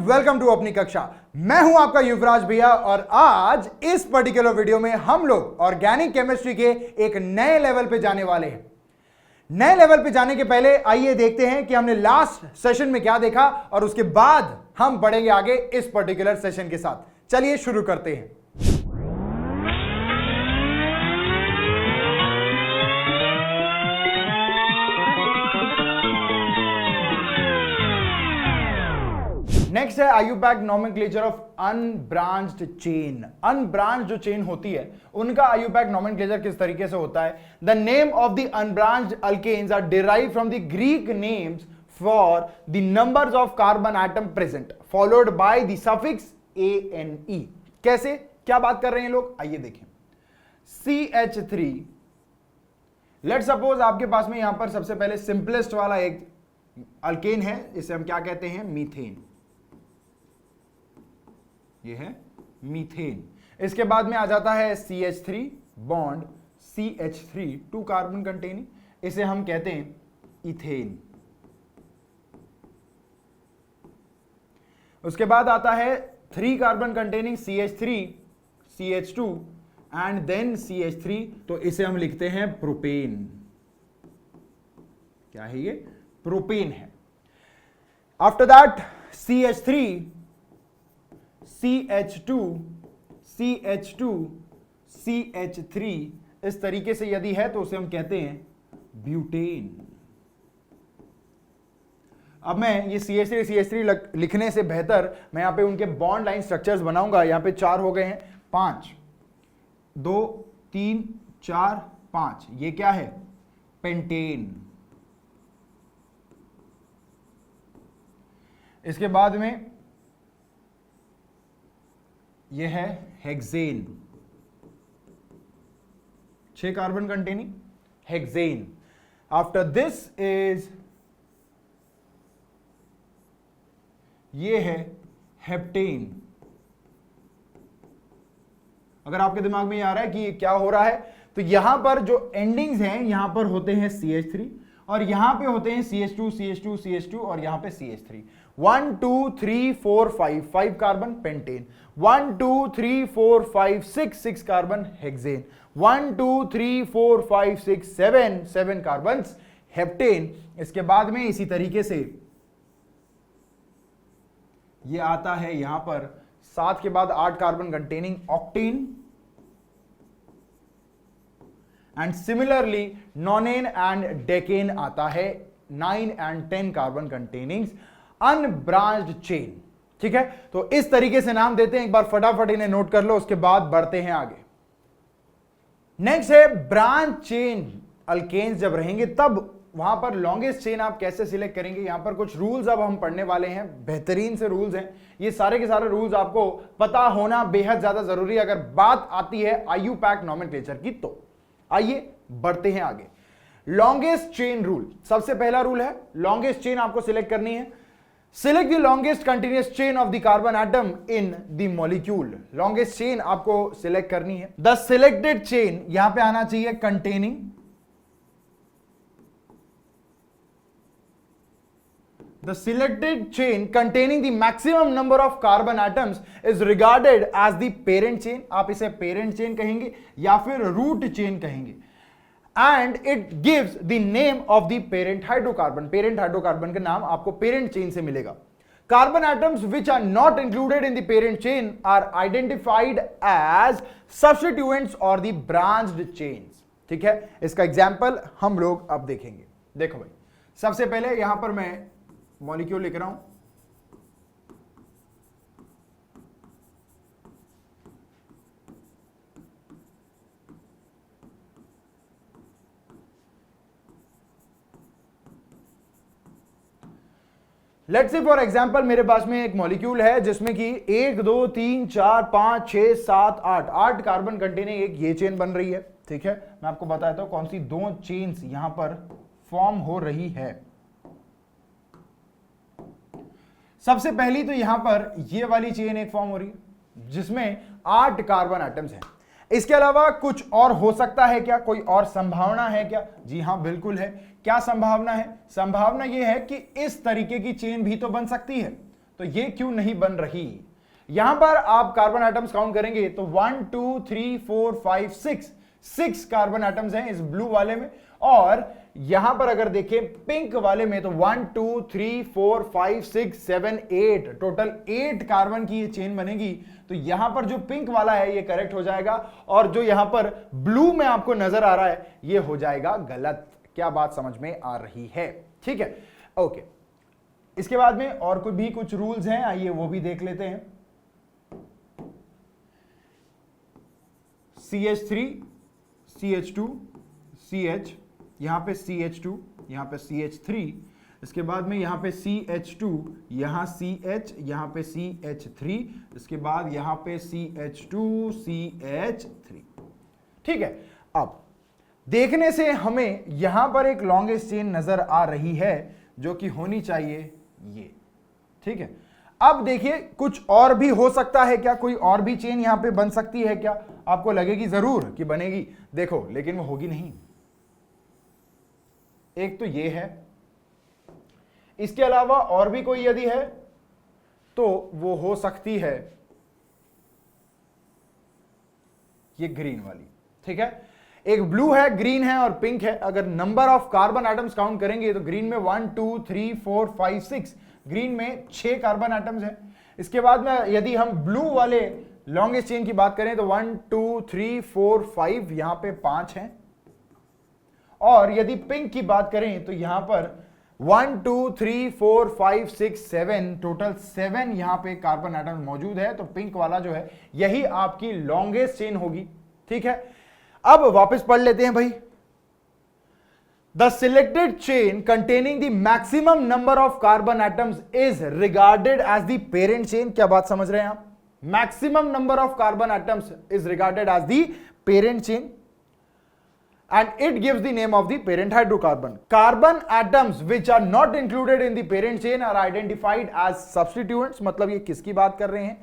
Welcome to अपनी कक्षा। मैं हूं आपका युवराज भैया और आज इस पर्टिकुलर वीडियो में हम लोग ऑर्गेनिक केमिस्ट्री के एक नए लेवल पे जाने वाले हैं। नए लेवल पे जाने के पहले आइए देखते हैं कि हमने लास्ट सेशन में क्या देखा और उसके बाद हम बढ़ेंगे आगे इस पर्टिकुलर सेशन के साथ। चलिए शुरू करते हैं। नेक्स्ट है IUPAC nomenclature of unbranched chain. Unbranched जो चेन होती है उनका आयुपैक नॉमेनक्लेचर किस तरीके से होता है। The name of the unbranched alkanes are derived from the Greek names for the numbers of carbon atom present followed by the suffix ANE। कैसे, क्या बात कर रहे हैं लोग, आइए देखें। CH3, लेट सपोज आपके पास में यहां पर सबसे पहले सिंपलेस्ट वाला एक अल्केन है, इसे हम क्या कहते हैं, मीथेन। ये है मीथेन। इसके बाद में आ जाता है CH3 bond CH3 2 carbon containing, इसे हम कहते हैं इथेन। उसके बाद आता है 3 carbon containing CH3 CH2 and then CH3, तो इसे हम लिखते हैं प्रोपेन। क्या है ये, प्रोपेन है। After that CH3 CH2 CH2 CH3, इस तरीके से यदि है तो उसे हम कहते हैं ब्यूटेन। अब मैं ये CH3 CH3 लिखने से बेहतर मैं यहां पे उनके बॉन्ड लाइन स्ट्रक्चर्स बनाऊंगा। यहां पे 4 हो गए हैं, 5 2 3 4 5, ये क्या है, पेंटेन। इसके बाद में यह है hexane, 6 carbon containing hexane. After this is, ये है हेप्टेन। अगर आपके दिमाग में ये आ रहा है कि क्या हो रहा है, तो यहां पर जो एंडिंग्स हैं यहां पर होते हैं CH3 और यहां पे होते हैं CH2 CH2 CH2 और यहां पे CH3। 1 2 3 4 5 carbon pentane, 1 2 3 4 5 6 carbon hexane, 1 2 3 4 5 6 7 carbon heptane. इसके बाद में इसी तरीके से ये आता है यहां पर 7 के बाद 8 carbon containing octane and similarly nonane and decane आता है 9 and 10 carbon containing unbranched chain. ठीक है, तो इस तरीके से नाम देते हैं, एक बार फटाफट इन्हें नोट कर लो, उसके बाद बढ़ते हैं आगे। नेक्स्ट है ब्रांच चेन अल्केन्स जब रहेंगे तब वहां पर लॉन्गेस्ट चेन आप कैसे सिलेक्ट करेंगे। यहां पर कुछ रूल्स अब हम पढ़ने वाले हैं, बेहतरीन से रूल्स हैं। ये सारे के सारे रूल्स आपको पता होना बेहद ज्यादा जरूरी है अगर बात आती है आयुपैक नॉमेनक्लेचर की। तो आइए बढ़ते हैं आगे। लॉन्गेस्ट चेन रूल, सबसे पहला रूल है लॉन्गेस्ट चेन आपको सिलेक्ट करनी है। Select the longest continuous chain of the carbon atom in the molecule. Longest chain आपको सिलेक्ट करनी है। द सिलेक्टेड चेन यहां पे आना चाहिए containing the selected chain containing the maximum number of carbon atoms is regarded as the parent chain। आप इसे parent chain कहेंगे या फिर root chain कहेंगे, and it gives the name of the parent hydrocarbon। parent hydrocarbon का नाम आपको parent chain से मिलेगा। Carbon atoms which are not included in the parent chain are identified as substituents or the branched chains। ठीक है, इसका example हम लोग अब देखेंगे। देखो भाई, सबसे पहले यहां पर मैं मॉलिक्यूल लिख रहा हूं। लेट्स से फॉर एग्जांपल मेरे पास में एक मॉलिक्यूल है जिसमें कि 1 2 3 4 5 6 7 8 कार्बन कंटेनिंग एक ये चेन बन रही है। ठीक है, मैं आपको बताता हूं कौन सी 2 चेन्स यहां पर फॉर्म हो रही है। सबसे पहली तो यहां पर ये वाली चेन एक फॉर्म हो रही है जिसमें 8 कार्बन एटम्स हैं। इसके अलावा कुछ और हो सकता है क्या, कोई और संभावना है क्या? जी हां, बिल्कुल है। क्या संभावना है? संभावना यह है कि इस तरीके की चेन भी तो बन सकती है। तो ये क्यों नहीं बन रही? यहां पर आप कार्बन एटम्स काउंट करेंगे तो 1 2 3 4 5 6 कार्बन एटम्स हैं इस ब्लू वाले में, और यहां पर अगर देखें पिंक वाले में तो 1 2 3 4 5 6 7 8 टोटल 8 कार्बन की ये चेन बनेगी। तो यहां पर जो पिंक वाला है ये करेक्ट हो जाएगा, और जो यहां पर ब्लू में आपको नजर आ रहा है ये हो जाएगा गलत। क्या बात समझ में आ रही है? ठीक है, ओके। इसके बाद में और कोई भी कुछ रूल्स हैं, आइए वो भी देख लेते हैं। CH3 CH2 CH, यहां पे CH2, यहां पे CH3, इसके बाद में यहां पे CH2, यहां CH, यहां पे CH3, इसके बाद यहां पे CH2 CH3। ठीक है, अब देखने से हमें यहां पर एक लॉन्गेस्ट चेन नजर आ रही है जो कि होनी चाहिए ये। ठीक है, अब देखिए कुछ और भी हो सकता है क्या? कोई और भी चेन यहां पे बन सकती है क्या? आपको लगेगी जरूर कि बनेगी, देखो, लेकिन वो होगी नहीं। एक तो ये है, इसके अलावा और भी कोई यदि है तो वो हो सकती है ये ग्रीन वाली। ठीक है, एक ब्लू है, ग्रीन है और पिंक है। अगर number of carbon atoms count करेंगे तो ग्रीन में 1 2 3 4 5 6, ग्रीन में 6 कार्बन एटम्स हैं। इसके बाद में यदि हम ब्लू वाले लॉन्गेस्ट चेन की बात करें तो 1 2 3 4 5, यहां पे 5 हैं। और यदि पिंक की बात करें तो यहां पर 1 2 3 4 5 6 7, टोटल 7 यहां पे कार्बन एटम मौजूद है। तो पिंक वाला जो है यही आपकी लॉन्गेस्ट चेन होगी। ठीक है, अब वापस पढ़ लेते हैं भाई। The selected chain containing the maximum number of carbon atoms is regarded as the parent chain. क्या बात समझ रहे हैं आप? Maximum number of carbon atoms is regarded as the parent chain and it gives the name of the parent hydrocarbon. Carbon atoms which are not included in the parent chain are identified as substituents. मतलब ये किसकी बात कर रहे हैं?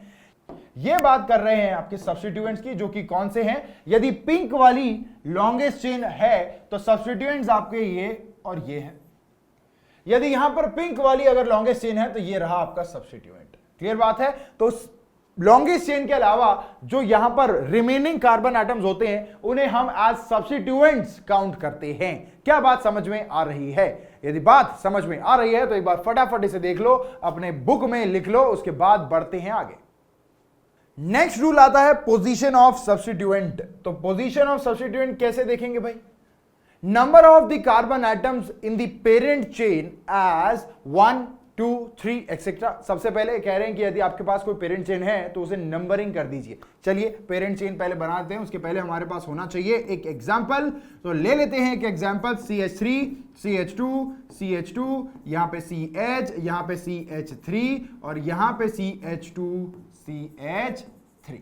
ये बात कर रहे हैं आपके सब्स्टिट्यूएंट्स की, जो कि कौन से हैं? यदि पिंक वाली लॉन्गेस्ट चेन है तो सब्स्टिट्यूएंट्स आपके ये और ये है। यदि यहां पर पिंक वाली अगर लॉन्गेस्ट चेन है तो ये रहा आपका सब्स्टिट्यूएंट। क्लियर बात है? तो लॉन्गेस्ट चेन के अलावा जो यहां पर रिमेनिंग कार्बन एटम्स होते हैं उन्हें हम एज सब्स्टिट्यूएंट्स काउंट करते हैं। क्या बात समझ में आ रही है? यदि बात समझ में आ रही है तो एक बार फटाफट इसे देख लो, अपने बुक में लिख लो, उसके बाद बढ़ते हैं आगे। नेक्स्ट रूल आता है पोजीशन ऑफ सब्स्टिट्यूएंट। तो पोजीशन ऑफ सब्स्टिट्यूएंट कैसे देखेंगे भाई? Number of the carbon atoms in the parent chain as 1 2 3 etcetera. सबसे पहले कह रहे हैं कि यदि आपके पास कोई पेरेंट चेन है तो उसे नंबरिंग कर दीजिए। चलिए पेरेंट चेन पहले बनाते हैं, उसके पहले हमारे पास होना चाहिए एक एग्जांपल। तो ले लेते हैं एक एग्जांपल, CH3 CH2 CH2, यहां पे CH, यहां पे CH3 और यहां पे CH2 CH3।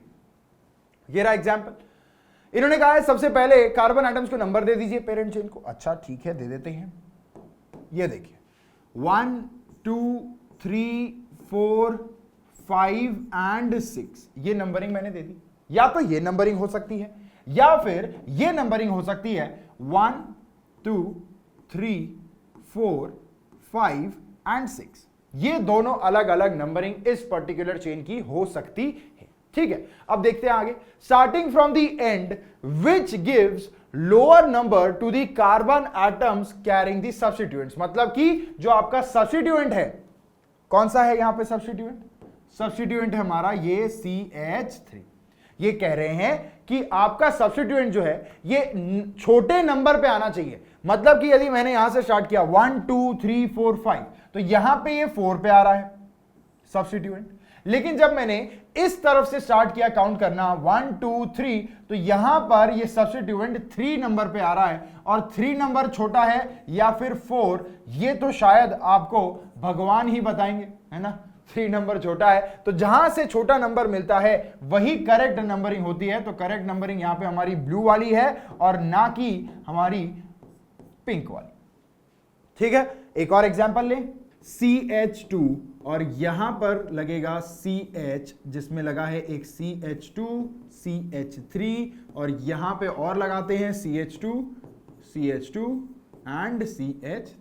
ये रहा एग्जांपल। इन्होंने कहा है सबसे पहले कार्बन एटम्स को नंबर दे दीजिए पेरेंट चेन को। अच्छा ठीक है, दे देते हैं। ये देखिए 1 2 3 4 5 एंड 6, ये नंबरिंग मैंने दे दी। या तो ये नंबरिंग हो सकती है या फिर ये नंबरिंग हो सकती है 1 2 3 4 5 एंड 6। ये दोनों अलग अलग नंबरिंग इस पर्टिकुलर चेन की हो सकती है। ठीक है, अब देखते हैं आगे। Starting from the end which gives lower number to the carbon atoms carrying the substituents. मतलब कि जो आपका सब्स्टिट्यूएंट है, कौन सा है यहां पे सब्स्टिट्यूएंट? सब्स्टिट्यूएंट है हमारा ये CH3। ये कह रहे हैं कि आपका सब्स्टिट्यूएंट जो है ये छोटे नंबर पे आना चाहिए। मतलब कि यदि मैंने यहां से स्टार्ट किया 1 2 3 4 5, तो यहां पे ये 4 पे आ रहा है सब्स्टिट्यूएंट। लेकिन जब मैंने इस तरफ से स्टार्ट किया काउंट करना 1 2 3, तो यहां पर ये सब्स्टिट्यूएंट 3 नंबर पे आ रहा है। और 3 नंबर छोटा है या फिर 4, ये तो शायद आपको भगवान ही बताएंगे, है ना। 3 नंबर छोटा है, तो जहां से छोटा नंबर मिलता है वही करेक्ट नंबरिंग होती है। तो करेक्ट नंबरिंग यहां पे हमारी ब्लू वाली है और ना कि हमारी पिंक वाली। ठीक है, एक और एग्जांपल लें, CH2 और यहां पर लगेगा CH, जिसमें लगा है एक CH2 CH3 और यहां पे और लगाते हैं CH2 CH2 एंड CH3।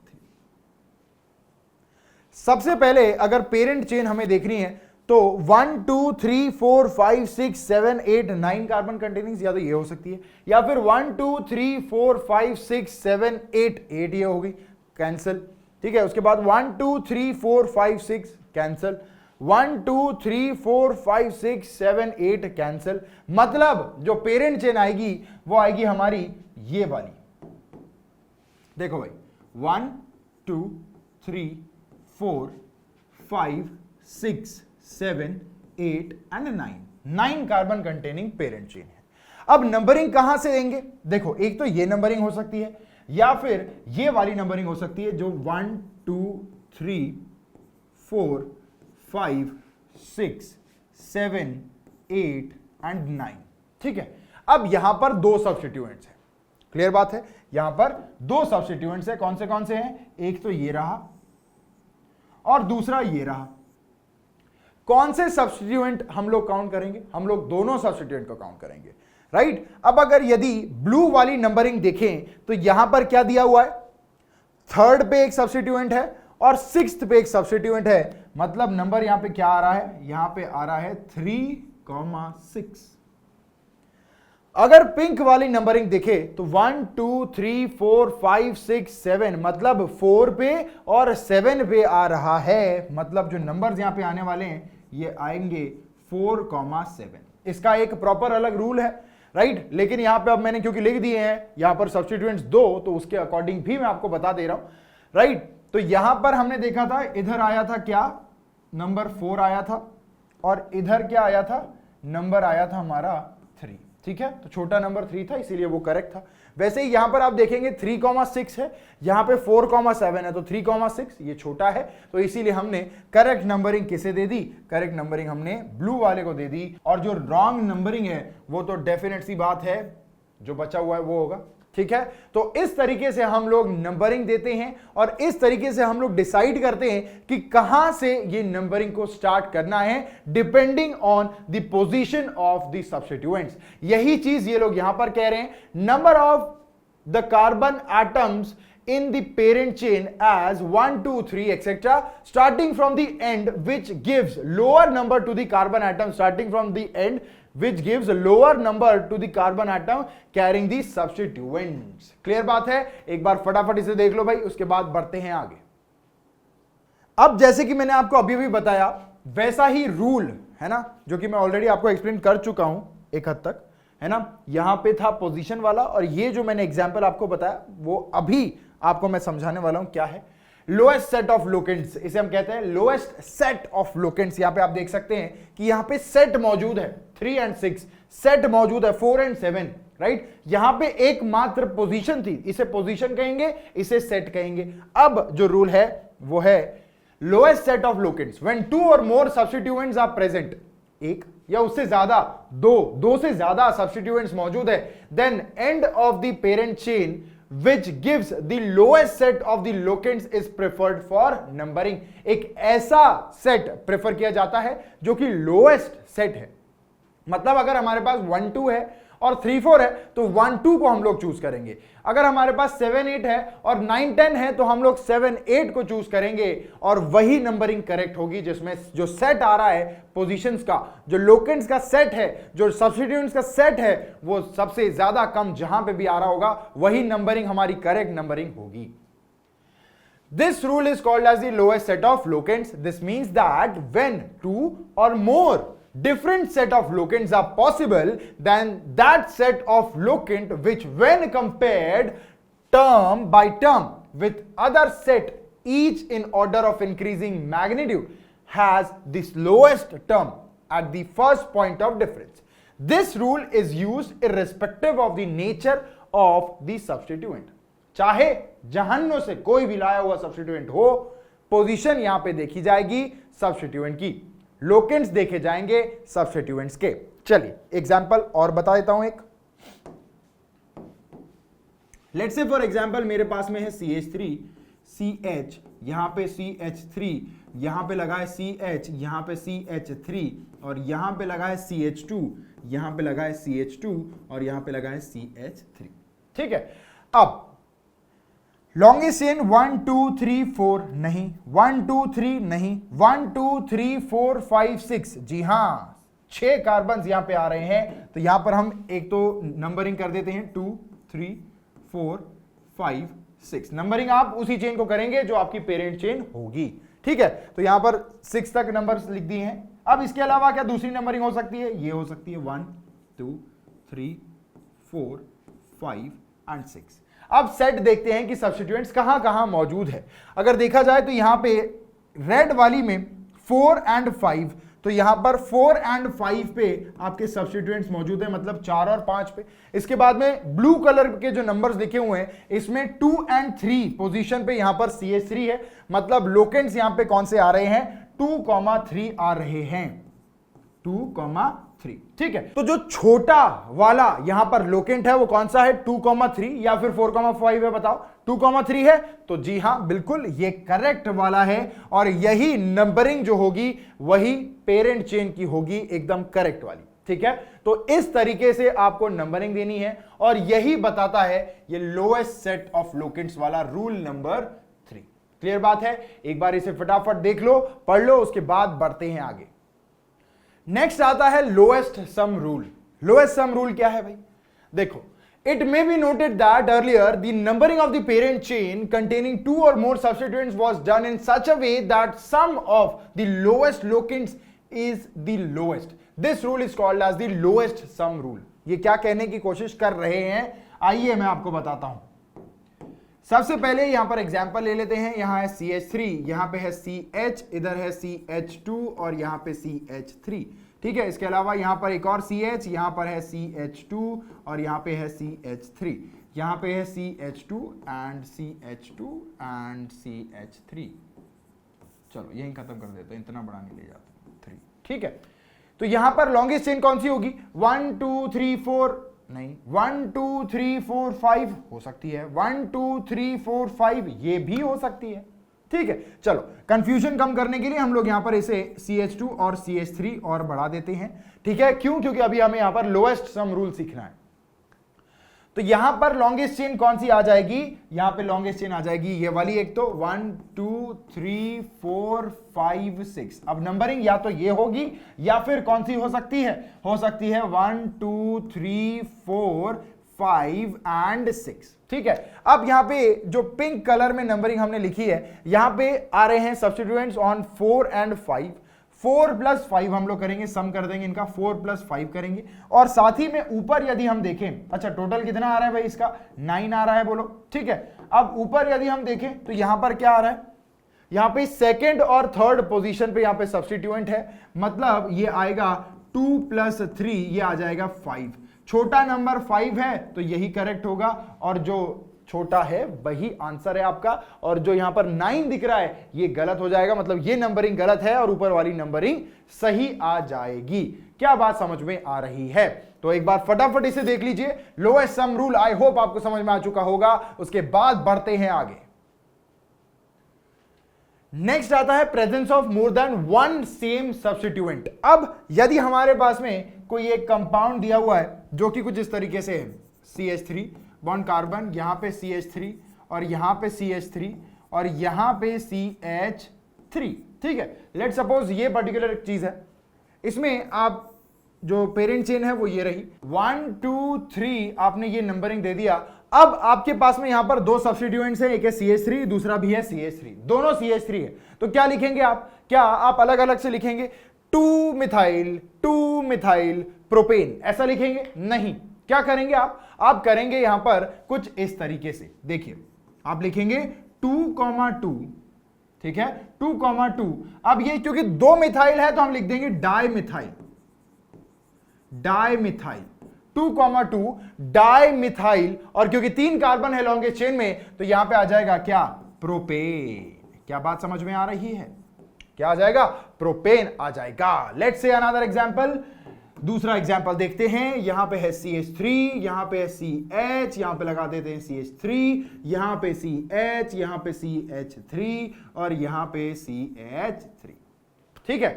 सबसे पहले अगर पेरेंट चेन हमें देखनी है तो 1 2 3 4 5 6 7 8 9 कार्बन कंटेनिंग, या तो ये हो सकती है, या फिर 1 2 3 4 5 6 7 8 8 ये होगी, कैंसिल। ठीक है, उसके बाद 1 2 3 4 5 6 कैंसिल, 1 2 3 4 5 6 7 8 कैंसिल। मतलब जो पेरेंट चेन आएगी वो आएगी हमारी ये वाली। देखो भाई 1 2 3 4 5 6 7 8 and 9 carbon containing parent chain है। अब नंबरिंग कहां से देंगे? देखो एक तो ये नंबरिंग हो सकती है या फिर ये वाली नंबरिंग हो सकती है जो 1 2 3 4 5 6 7 8 एंड 9। ठीक है, अब यहां पर दो सब्स्टिट्यूएंट्स हैं, क्लियर बात है, यहां पर दो सब्स्टिट्यूएंट्स हैं। कौन से हैं? एक तो ये रहा और दूसरा ये रहा। कौन से सब्स्टिट्यूएंट हम लोग काउंट करेंगे? हम लोग दोनों सब्स्टिट्यूएंट को काउंट करेंगे, राइट। अब अगर यदि ब्लू वाली नंबरिंग देखें तो यहां पर क्या दिया हुआ है? थर्ड पे एक सब्स्टिट्यूएंट है और सिक्स्थ पे एक सब्स्टिट्यूएंट है। मतलब नंबर यहां पे क्या आ रहा है? यहां पे आ रहा है 3,6। अगर पिंक वाली नंबरिंग देखे तो 1 2 3 4 5 6 7, मतलब 4 पे और 7 पे आ रहा है। मतलब जो नंबर्स यहां पे आने वाले हैं ये आएंगे 4,7। इसका एक प्रॉपर अलग रूल है, राइट। लेकिन यहां पे अब मैंने क्योंकि लिख दिए हैं यहां पर सब्स्टिट्यूएंट्स दो, तो उसके अकॉर्डिंग भी मैं आपको बता दे रहा हूं, राइट। तो यहां पर हमने देखा था इधर आया था क्या? नंबर 4 आया था और इधर क्या आया था? नंबर आया था हमारा 3। ठीक है, तो छोटा नंबर 3 था इसीलिए वो करेक्ट था। वैसे ही यहां पर आप देखेंगे 3,6 है, यहां पे 4,7 है, तो 3,6 ये छोटा है, तो इसीलिए हमने करेक्ट नंबरिंग किसे दे दी? करेक्ट नंबरिंग हमने ब्लू वाले को दे दी। और जो रॉन्ग नंबरिंग है वो तो डेफिनेट सी बात है जो बचा हुआ है वो होगा। ठीक है, तो इस तरीके से हम लोग नंबरिंग देते हैं और इस तरीके से हम लोग डिसाइड करते हैं कि कहां से ये नंबरिंग को स्टार्ट करना है, depending on the position of the substituents. यही चीज ये लोग यहां पर कह रहे हैं, number of the carbon atoms in the parent chain as 1 2 3 etc starting from the end which gives lower number to the carbon atom, starting from the end which gives a lower number to the carbon atom carrying the substituents। Clear बात है? एक बार फटाफट इसे देख लो भाई, उसके बाद बढ़ते हैं आगे। अब जैसे कि मैंने आपको अभी भी बताया वैसा ही रूल है ना, जो कि मैं ऑलरेडी आपको एक्सप्लेन कर चुका हूं एक हद तक, है ना। यहां पे था पोजीशन वाला और ये जो मैंने एग्जांपल आपको बताया वो अभी आपको मैं समझाने वाला हूं क्या है। लोएस्ट सेट ऑफ लोकेंट्स, इसे हम कहते हैं लोएस्ट सेट ऑफ लोकेंट्स। यहां पे आप देख सकते हैं कि यहां पे सेट मौजूद है 3 और 6, सेट मौजूद है 4 और 7, राइट। यहां पे एकमात्र पोजीशन थी, इसे पोजीशन कहेंगे, इसे सेट कहेंगे। अब जो रूल है वो है lowest set of locants when 2 और मोर सब्स्टिट्यूएंट्स आर प्रेजेंट, एक या उससे ज्यादा, दो से ज्यादा सब्स्टिट्यूएंट्स मौजूद है, then end of the parent chain which gives the lowest set of the locants is preferred for numbering। एक ऐसा सेट प्रेफर किया जाता है जो कि लोएस्ट सेट है। मतलब अगर हमारे पास 1 2 है और 3 4 है तो 1 2 को हम लोग चूज करेंगे। अगर हमारे पास 7 8 है और 9 10 है तो हम लोग 7 8 को चूज करेंगे और वही नंबरिंग करेक्ट होगी जिसमें जो सेट आ रहा है पोजीशंस का, जो लोकेंट्स का सेट है, जो सब्स्टिट्यूएंट्स का सेट है, वो सबसे ज्यादा कम जहां पे भी आ रहा होगा वही नंबरिंग हमारी करेक्ट नंबरिंग होगी। This rule is called as the lowest set of locants। This means that when 2 or more different set of locants are possible, then that set of locant which when compared term by term with other set each in order of increasing magnitude has this lowest term at the first point of difference। This rule is used irrespective of the nature of the substituent। चाहे जहान्नों से कोई भी लाया हुआ substituent हो, position यहां पे देखी जाएगी सब्स्टिट्यूएंट की, लोकेंट्स देखे जाएंगे सब्स्टिट्यूएंट्स के। चलिए एग्जांपल और बता देता हूं एक। लेट्स से फॉर एग्जांपल मेरे पास में है CH3, CH, यहां पे CH3, यहां पे लगा है CH, यहां पे CH3 और यहां पे लगा है CH2, यहां पे लगा है CH2 और यहां पे लगा है CH3। ठीक है, अब लॉन्गेस्ट चेन 1 2 3 4 नहीं, 1 2 3 नहीं, 1 2 3 4 5 6, जी हां 6 कार्बन यहां पे आ रहे हैं। तो यहां पर हम एक तो नंबरिंग कर देते हैं 2 3 4 5 6, नंबरिंग आप उसी चेन को करेंगे जो आपकी पेरेंट चेन होगी, ठीक है। तो यहां पर 6 तक नंबर्स लिख दिए हैं। अब इसके अलावा क्या दूसरी नंबरिंग हो सकती है? ये हो सकती है 1 2 3 4 5 एंड 6। अब सेट देखते हैं कि सब्स्टिट्यूएंट्स कहां कहां मौजूद है। अगर देखा जाए तो यहां पे रेड वाली में 4 एंड 5, तो यहां पर 4 एंड 5 पे आपके सब्स्टिट्यूएंट्स मौजूद है, मतलब 4 और 5 पे। इसके बाद में ब्लू कलर के जो नंबर्स लिखे हुए हैं इसमें 2 एंड 3 पोजीशन पे यहां पर CH3 है, मतलब लोकेंट्स यहां पे कौन से आ रहे हैं? 2,3 आ रहे हैं, 2,3, ठीक है। तो जो छोटा वाला यहां पर लोकेंट है वो कौन सा है? 2,3 या फिर 4,5 है? बताओ। 2,3 है, तो जी हां बिल्कुल ये करेक्ट वाला है, और यही नंबरिंग जो होगी वही पेरेंट चेन की होगी, एकदम करेक्ट वाली, ठीक है। तो इस तरीके से आपको नंबरिंग देनी है, और यही बताता है ये लोएस्ट सेट ऑफ लोकेंट्स वाला रूल नंबर 3। क्लियर बात है? एक बार इसे फटाफट देख लो, पढ़ लो, उसके बाद बढ़ते हैं आगे। नेक्स्ट आता है lowest sum rule. Lowest sum rule क्या है भाई? देखो, it may be noted that earlier the numbering of the parent chain containing 2 or more substituents was done in such a way that sum of the lowest locants is the lowest. This rule is called as the lowest sum rule. ये क्या कहने की कोशिश कर रहे हैं? आइए मैं आपको बताता हूं। सबसे पहले यहां पर एग्जांपल ले लेते हैं। यहां है CH3, यहां पे है CH, इधर है CH2 और यहां पे CH3, ठीक है। इसके अलावा यहां पर एक और CH, यहां पर है CH2 और यहां पे है CH3, यहां पे है CH2 and CH2 and CH3। चलो यहीं खत्म कर देते हैं, इतना बड़ा नहीं ले जाते, 3, ठीक है। तो यहां पर लॉन्गेस्ट चेन कौन सी होगी? 1 2 3 4 नहीं, 1 2 3 4 5 हो सकती है, 1 2 3 4 5 ये भी हो सकती है, ठीक है। चलो कंफ्यूजन कम करने के लिए हम लोग यहां पर इसे CH2 और CH3 और बढ़ा देते हैं, ठीक है। क्यों? क्योंकि अभी हमें यहां पर लोएस्ट सम रूल सीखना है। तो यहां पर लॉन्गेस्ट चेन कौन सी आ जाएगी? यहां पे लॉन्गेस्ट चेन आ जाएगी ये वाली, एक तो 1 2 3 4 5 6। अब नंबरिंग या तो ये होगी या फिर कौन सी हो सकती है? हो सकती है 1 2 3 4 5 एंड 6, ठीक है। अब यहां पे जो पिंक कलर में नंबरिंग हमने लिखी है, यहां पे आ रहे हैं सब्स्टिट्यूएंट्स ऑन 4 एंड 5। 4 + 5 हम लोग करेंगे, सम कर देंगे इनका, 4 + 5 करेंगे। और साथ ही में ऊपर यदि हम देखें, अच्छा टोटल कितना आ रहा है भाई इसका? 9 आ रहा है, बोलो, ठीक है। अब ऊपर यदि हम देखें तो यहां पर क्या आ रहा है? यहां पे सेकंड और थर्ड पोजीशन पे यहां पे सब्स्टिट्यूएंट है, मतलब ये आएगा 2 + 3, ये आ जाएगा 5। छोटा नंबर 5 है तो यही करेक्ट होगा, और जो छोटा है वही आंसर है आपका। और जो यहां पर 9 दिख रहा है ये गलत हो जाएगा, मतलब ये नंबरिंग गलत है और ऊपर वाली नंबरिंग सही आ जाएगी। क्या बात समझ में आ रही है? तो एक बार फटाफट इसे देख लीजिए। Lowest sum rule I hope आपको समझ में आ चुका होगा। उसके बाद बढ़ते हैं आगे। नेक्स्ट आता है presence of more than 1 same substituent. अब यदि हमारे पास में कोई एक कंपाउंड दिया हुआ है जो कि कुछ इस तरीके से है, CH3 बॉन्ड कार्बन, यहां पे CH3 और यहां पे CH3 और यहां पे CH3, ठीक है। लेट सपोज ये पर्टिकुलर चीज है, इसमें आप जो पेरेंट चेन है वो ये रही, 1 2 3 आपने ये नंबरिंग दे दिया। अब आपके पास में यहां पर 2 सब्स्टिट्यूएंट्स हैं, एक है CH3, दूसरा भी है CH3, दोनों CH3 है। तो क्या लिखेंगे आप? क्या आप अलग अलग से लिखेंगे 2 मिथाइल प्रोपेन, ऐसा लिखेंगे? नहीं। क्या करेंगे आप करेंगे यहां पर कुछ इस तरीके से, देखिए आप लिखेंगे 2,2, ठीक है, 2,2। अब ये क्योंकि 2 मिथाइल है तो हम लिख देंगे डाइमिथाइल, 2,2 डाइमिथाइल। और क्योंकि 3 कार्बन है लॉन्गेस्ट चेन में तो यहां पे आ जाएगा क्या? प्रोपेन। क्या बात समझ में आ रही है? क्या आ जाएगा? प्रोपेन आ जाएगा। लेट्स से अनदर एग्जांपल, दूसरा एग्जांपल देखते हैं। यहां पे है CH3, यहां पे है CH, यहां पे लगा देते हैं CH3, यहां पे CH, यहां पे CH3 और यहां पे CH3, ठीक है।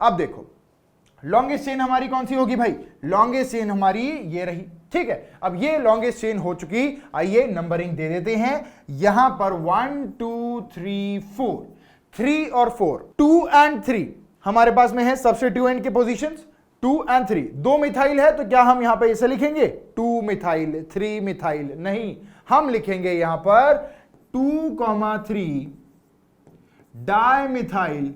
अब देखो लॉन्गेस्ट चेन हमारी कौन सी होगी भाई? लॉन्गेस्ट चेन हमारी ये रही, ठीक है, अब ये लॉन्गेस्ट चेन हो चुकी। आइए नंबरिंग दे देते हैं यहां पर 1 2 3 4, 3 और 4, 2 एंड 3 हमारे पास में है सब्स्टिट्यूएंट के पोजीशंस, 2 एंड 3। 2 मिथाइल है तो क्या हम यहां पर इसे लिखेंगे 2 मिथाइल 3 मिथाइल? नहीं, हम लिखेंगे यहां पर 2,3 डाई मिथाइल,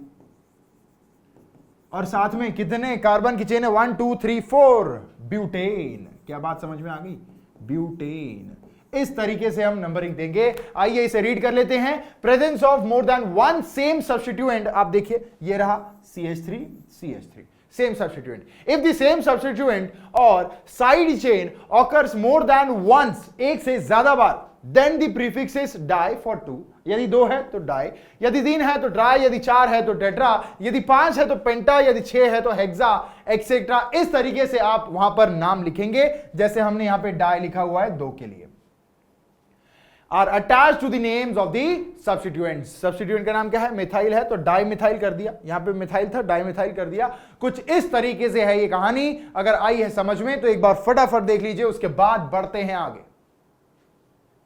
और साथ में कितने कार्बन की चेन है 1 2 3 4 ब्यूटेन। क्या बात समझ में आ गई? ब्यूटेन। इस तरीके से हम नंबरिंग देंगे। आइए इसे रीड कर लेते हैं। Presence of more than one same substituent, आप देखिए ये रहा CH3 CH3 same substituent. If the same substituent or side chain occurs more than once, एक से ज्यादा बार, then the prefix is di for 2. यदि 2 है तो डाई, यदि 3 है तो ट्राई, यदि 4 है तो टेट्रा, यदि 5 है तो पेंटा, यदि 6 है तो हेक्सा, एक्सेट्रा। इस तरीके से आप वहां पर नाम लिखेंगे, जैसे हमने यहां पे डाई लिखा हुआ है 2 के लिए। Are attach to the names of the substituents. Substituent का नाम क्या है? मिथाइल है तो डाई मिथाइल कर दिया, यहां पे मिथाइल था डाई मिथाइल कर दिया। कुछ इस तरीके से है ये कहानी। अगर आई है समझ में तो एक बार फटाफट देख लीजिए, उसके बाद बढ़ते हैं आगे।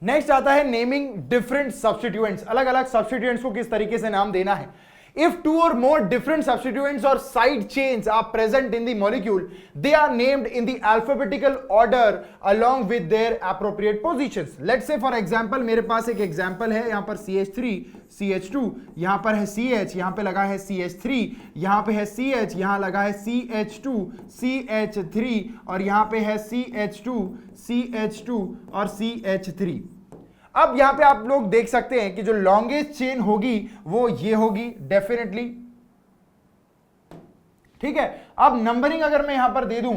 नेक्स्ट आता है नेमिंग डिफरेंट सब्स्टिट्यूएंट्स। अलग अलग सब्स्टिट्यूएंट्स को किस तरीके से नाम देना है। If two or more different substituents or side chains are present in the molecule, they are named in the alphabetical order along with their appropriate positions. Let's say for example, मेरे पास एक example है, यहां पर CH3, CH2, यहां पर है CH, यहां पे लगा है CH3, यहां पे है CH, यहां लगा है CH2, CH3, और यहां पे है CH2, CH2 और CH3। अब यहां पे आप लोग देख सकते हैं कि जो लॉन्गेस्ट चेन होगी वो ये होगी डेफिनेटली, ठीक है। अब नंबरिंग अगर मैं यहां पर दे दूं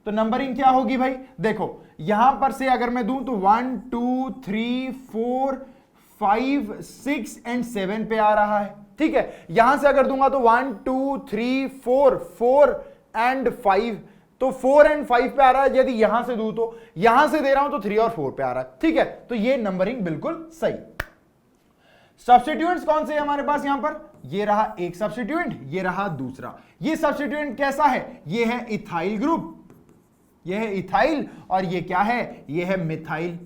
तो नंबरिंग क्या होगी भाई? देखो यहां पर से अगर मैं दूं तो 1 2 3 4 5 6 एंड 7 पे आ रहा है, ठीक है। यहां से अगर दूंगा तो 1 2 3 4 एंड 5, तो 4 एंड 5 पे आ रहा है। यदि यहां से दूं तो यहां से दे रहा हूं तो 3 और 4 पे आ रहा है, ठीक है। तो ये नंबरिंग बिल्कुल सही। सब्स्टिट्यूएंट्स कौन से हैं हमारे पास? यहां पर ये रहा एक सब्स्टिट्यूएंट, ये रहा दूसरा। ये सब्स्टिट्यूएंट कैसा है? ये है इथाइल ग्रुप, ये है इथाइल, और ये क्या है? ये है मिथाइल।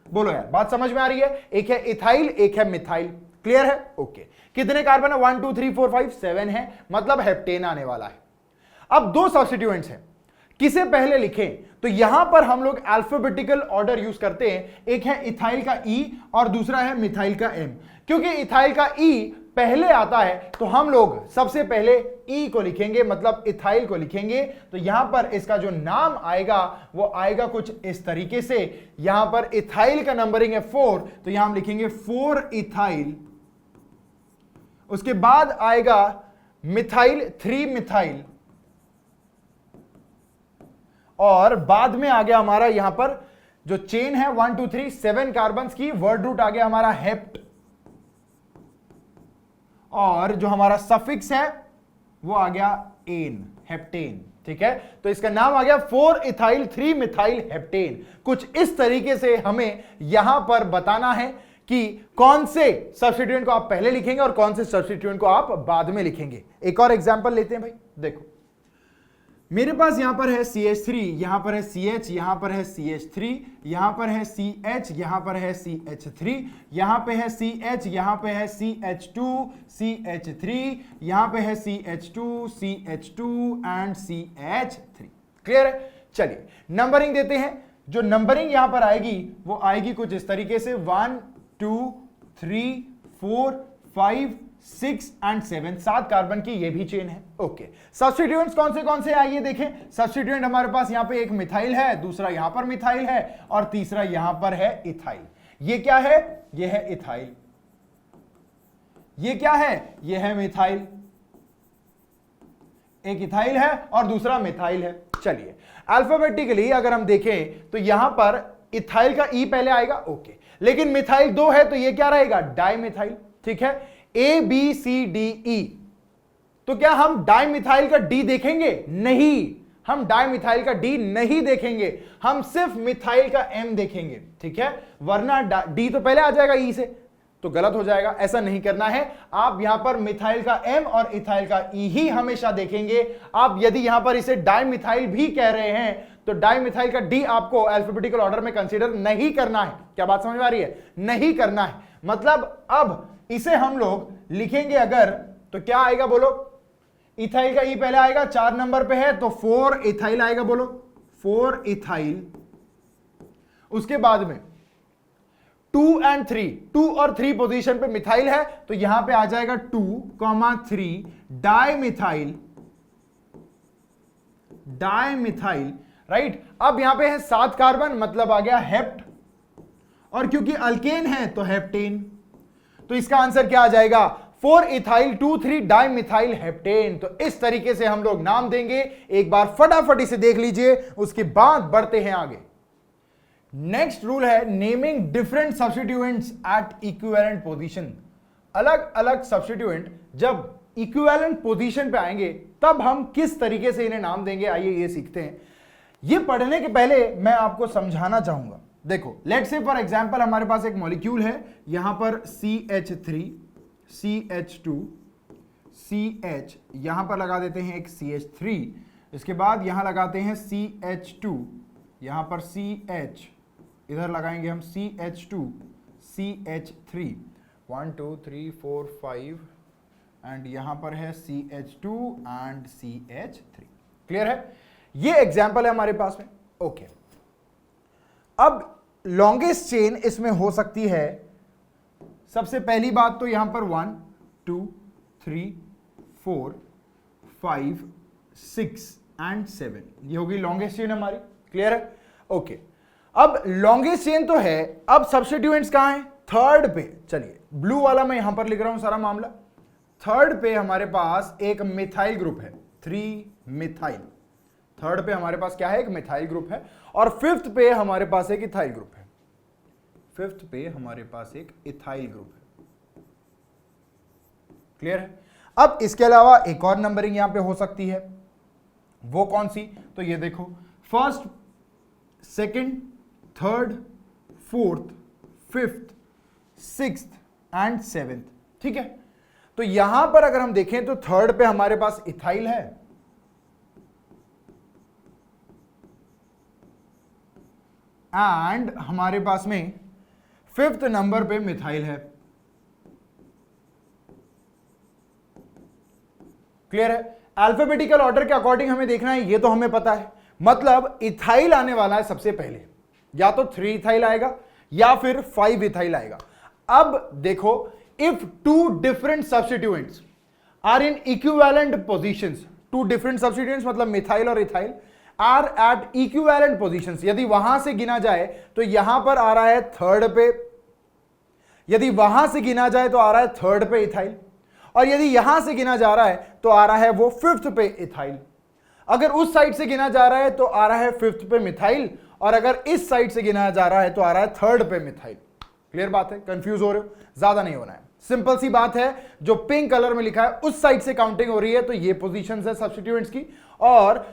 बोलो यार, बात समझ में आ रही है? एक है इथाइल, एक है मिथाइल। क्लियर है? ओके। कितने कार्बन है? 1 2 3 4 5 7 है, मतलब हेप्टेन आने वाला है। अब 2 सब्स्टिट्यूएंट्स हैं, किसे पहले लिखें? तो यहां पर हम लोग अल्फाबेटिकल ऑर्डर यूज करते हैं। एक है इथाइल का E और दूसरा है मिथाइल का M। क्योंकि इथाइल का E पहले आता है तो हम लोग सबसे पहले E को लिखेंगे, मतलब इथाइल को लिखेंगे। तो यहां पर इसका जो नाम आएगा वो आएगा कुछ इस तरीके से। यहां पर इथाइल का नंबरिंग है 4, तो यहां हम लिखेंगे 4 इथाइल। उसके बाद आएगा मिथाइल 3 मिथाइल, और बाद में आ गया हमारा यहां पर जो चेन है 1 2 3 7 कार्बन्स की, वर्ड रूट आ गया हमारा हेप्ट, और जो हमारा सफिक्स है वो आ गया एन, हेप्टेन, ठीक है। तो इसका नाम आ गया 4 इथाइल 3 मिथाइल हेप्टेन। कुछ इस तरीके से हमें यहां पर बताना है कि कौन से सब्स्टिट्यूएंट को आप पहले लिखेंगे और कौन से सब्स्टिट्यूएंट को आप बाद में लिखेंगे। एक और एग्जांपल लेते हैं भाई। देखो मेरे पास यहां पर है CH3, यहां पर है CH, यहां पर है CH3, यहां पर है CH, यहां पर है CH3, यहां पे है CH, यहां पे है CH2, CH3, यहां पे है CH2, CH2 and CH3। Clear है? चलिए नंबरिंग देते हैं। जो नंबरिंग यहां पर आएगी वो आएगी कुछ इस तरीके से 1 2 3 4 5 6 एंड 7, 7 कार्बन की ये भी चेन है। ओके। सब्स्टिट्यूएंट्स कौन से आइए देखें। सब्स्टिट्यूएंट हमारे पास यहां पे एक मिथाइल है, दूसरा यहां पर मिथाइल है, और तीसरा यहां पर है इथाइल। ये क्या है? ये है इथाइल। ये क्या है? ये है मिथाइल। एक इथाइल है और दूसरा मिथाइल है। चलिए अल्फाबेटिकली अगर हम देखें तो यहां पर इथाइल का ई पहले आएगा, ओके। लेकिन मिथाइल 2 है तो ये क्या रहेगा? डाई मिथाइल, ठीक है। ABCDE, तो क्या हम डाइमिथाइल का डी देखेंगे? नहीं, हम डाइमिथाइल का डी नहीं देखेंगे, हम सिर्फ मिथाइल का M देखेंगे, ठीक है। वरना डी तो पहले आ जाएगा ई से, तो गलत हो जाएगा, ऐसा नहीं करना है। आप यहां पर मिथाइल का M और इथाइल का E ही हमेशा देखेंगे। आप यदि यहां पर इसे डाइमिथाइल भी कह रहे हैं तो डाइमिथाइल का D आपको अल्फाबेटिकल ऑर्डर में कंसीडर नहीं करना है। क्या बात समझ में आ रही है? नहीं करना है। मतलब अब इसे हम लोग लिखेंगे अगर, तो क्या आएगा बोलो? इथाइल का E पहले आएगा, 4 नंबर पे है, तो 4 इथाइल आएगा, बोलो 4 इथाइल। उसके बाद में 2 और 3, 2 और 3 पोजीशन पे मिथाइल है, तो यहां पे आ जाएगा 2,3 डाइमिथाइल, डाइमिथाइल, राइट। अब यहां पे है 7 कार्बन, मतलब आ गया हेप्ट, और क्योंकि अल्केन है तो हेप्टेन, तो इसका आंसर क्या आ जाएगा? 4 इथाइल 2,3 डाइमिथाइल हेप्टेन। तो इस तरीके से हम लोग नाम देंगे। एक बार फटाफट इसे देख लीजिए, उसके बाद बढ़ते हैं आगे। नेक्स्ट रूल है naming different substituents at equivalent position. अलग अलग सब्स्टिट्यूएंट जब इक्विवेलेंट पोजीशन पे आएंगे तब हम किस तरीके से इन्हें नाम देंगे, आइए ये सीखते हैं। ये पढ़ने के पहले मैं आपको समझाना चाहूंगा। देखो, लेट्स से फॉर एग्जांपल हमारे पास एक मॉलिक्यूल है, यहां पर CH3, CH2, CH, यहां पर लगा देते हैं एक CH3, इसके बाद यहां लगाते हैं CH2, यहां पर CH, इधर लगाएंगे हम CH2, CH3, 1 2 3 4 5, एंड यहां पर है CH2 एंड CH3। क्लियर है? ये एग्जाम्पल है हमारे पास में। ओके, अब लॉन्गेस्ट चेन इसमें हो सकती है। सबसे पहली बात तो यहां पर 1 2 3 4 5 6 एंड 7, ये होगी लॉन्गेस्ट चेन हमारी। क्लियर है? ओके, अब लॉन्गेस्ट चेन तो है, अब सब्स्टिट्यूएंट्स कहां हैं? थर्ड पे। चलिए, ब्लू वाला मैं यहां पर लिख रहा हूं सारा मामला। थर्ड पे हमारे पास एक मिथाइल ग्रुप है, 3 मिथाइल। थर्ड पे हमारे पास क्या है? एक मिथाइल ग्रुप है। और फिफ्थ पे हमारे पास एक इथाइल ग्रुप है। फिफ्थ पे हमारे पास एक इथाइल ग्रुप है। क्लियर है? अब इसके अलावा एक और नंबरिंग यहां पे हो सकती है, वो कौन सी? तो ये देखो, first, second, third, fourth, fifth, sixth and seventh. ठीक है? तो यहां पर अगर हम देखें तो थर्ड पे हमारे पास इथाइल है, एंड हमारे पास में फिफ्थ नंबर पे मिथाइल है। क्लियर है? अल्फाबेटिकल ऑर्डर के अकॉर्डिंग हमें देखना है, ये तो हमें पता है। मतलब इथाइल आने वाला है सबसे पहले, या तो 3 इथाइल आएगा या फिर 5 इथाइल आएगा। अब देखो, if 2 different substituents are in equivalent positions, 2 different substituents मतलब मिथाइल और ethyl are at equivalent positions, यदि वहां से गिना जाए तो यहां पर आ रहा है थर्ड पे, यदि वहां से गिना जाए तो आ रहा है थर्ड पे इथाइल, और यदि यहां से गिना जा रहा है तो आ रहा है वो फिफ्थ पे इथाइल। अगर उस साइड से गिना जा रहा है तो आ रहा है फिफ्थ पे मिथाइल, और अगर इस साइड से गिना जा रहा है तो आ रहा है थर्ड पे मिथाइल। क्लियर बात है? कंफ्यूज हो रहे हो? ज्यादा नहीं होना है, सिंपल सी बात है। जो पिंक कलर में लिखा है उस साइड से काउंटिंग हो रही है, तो ये पोजीशंस है सब्स्टिट्यूएंट्स की, और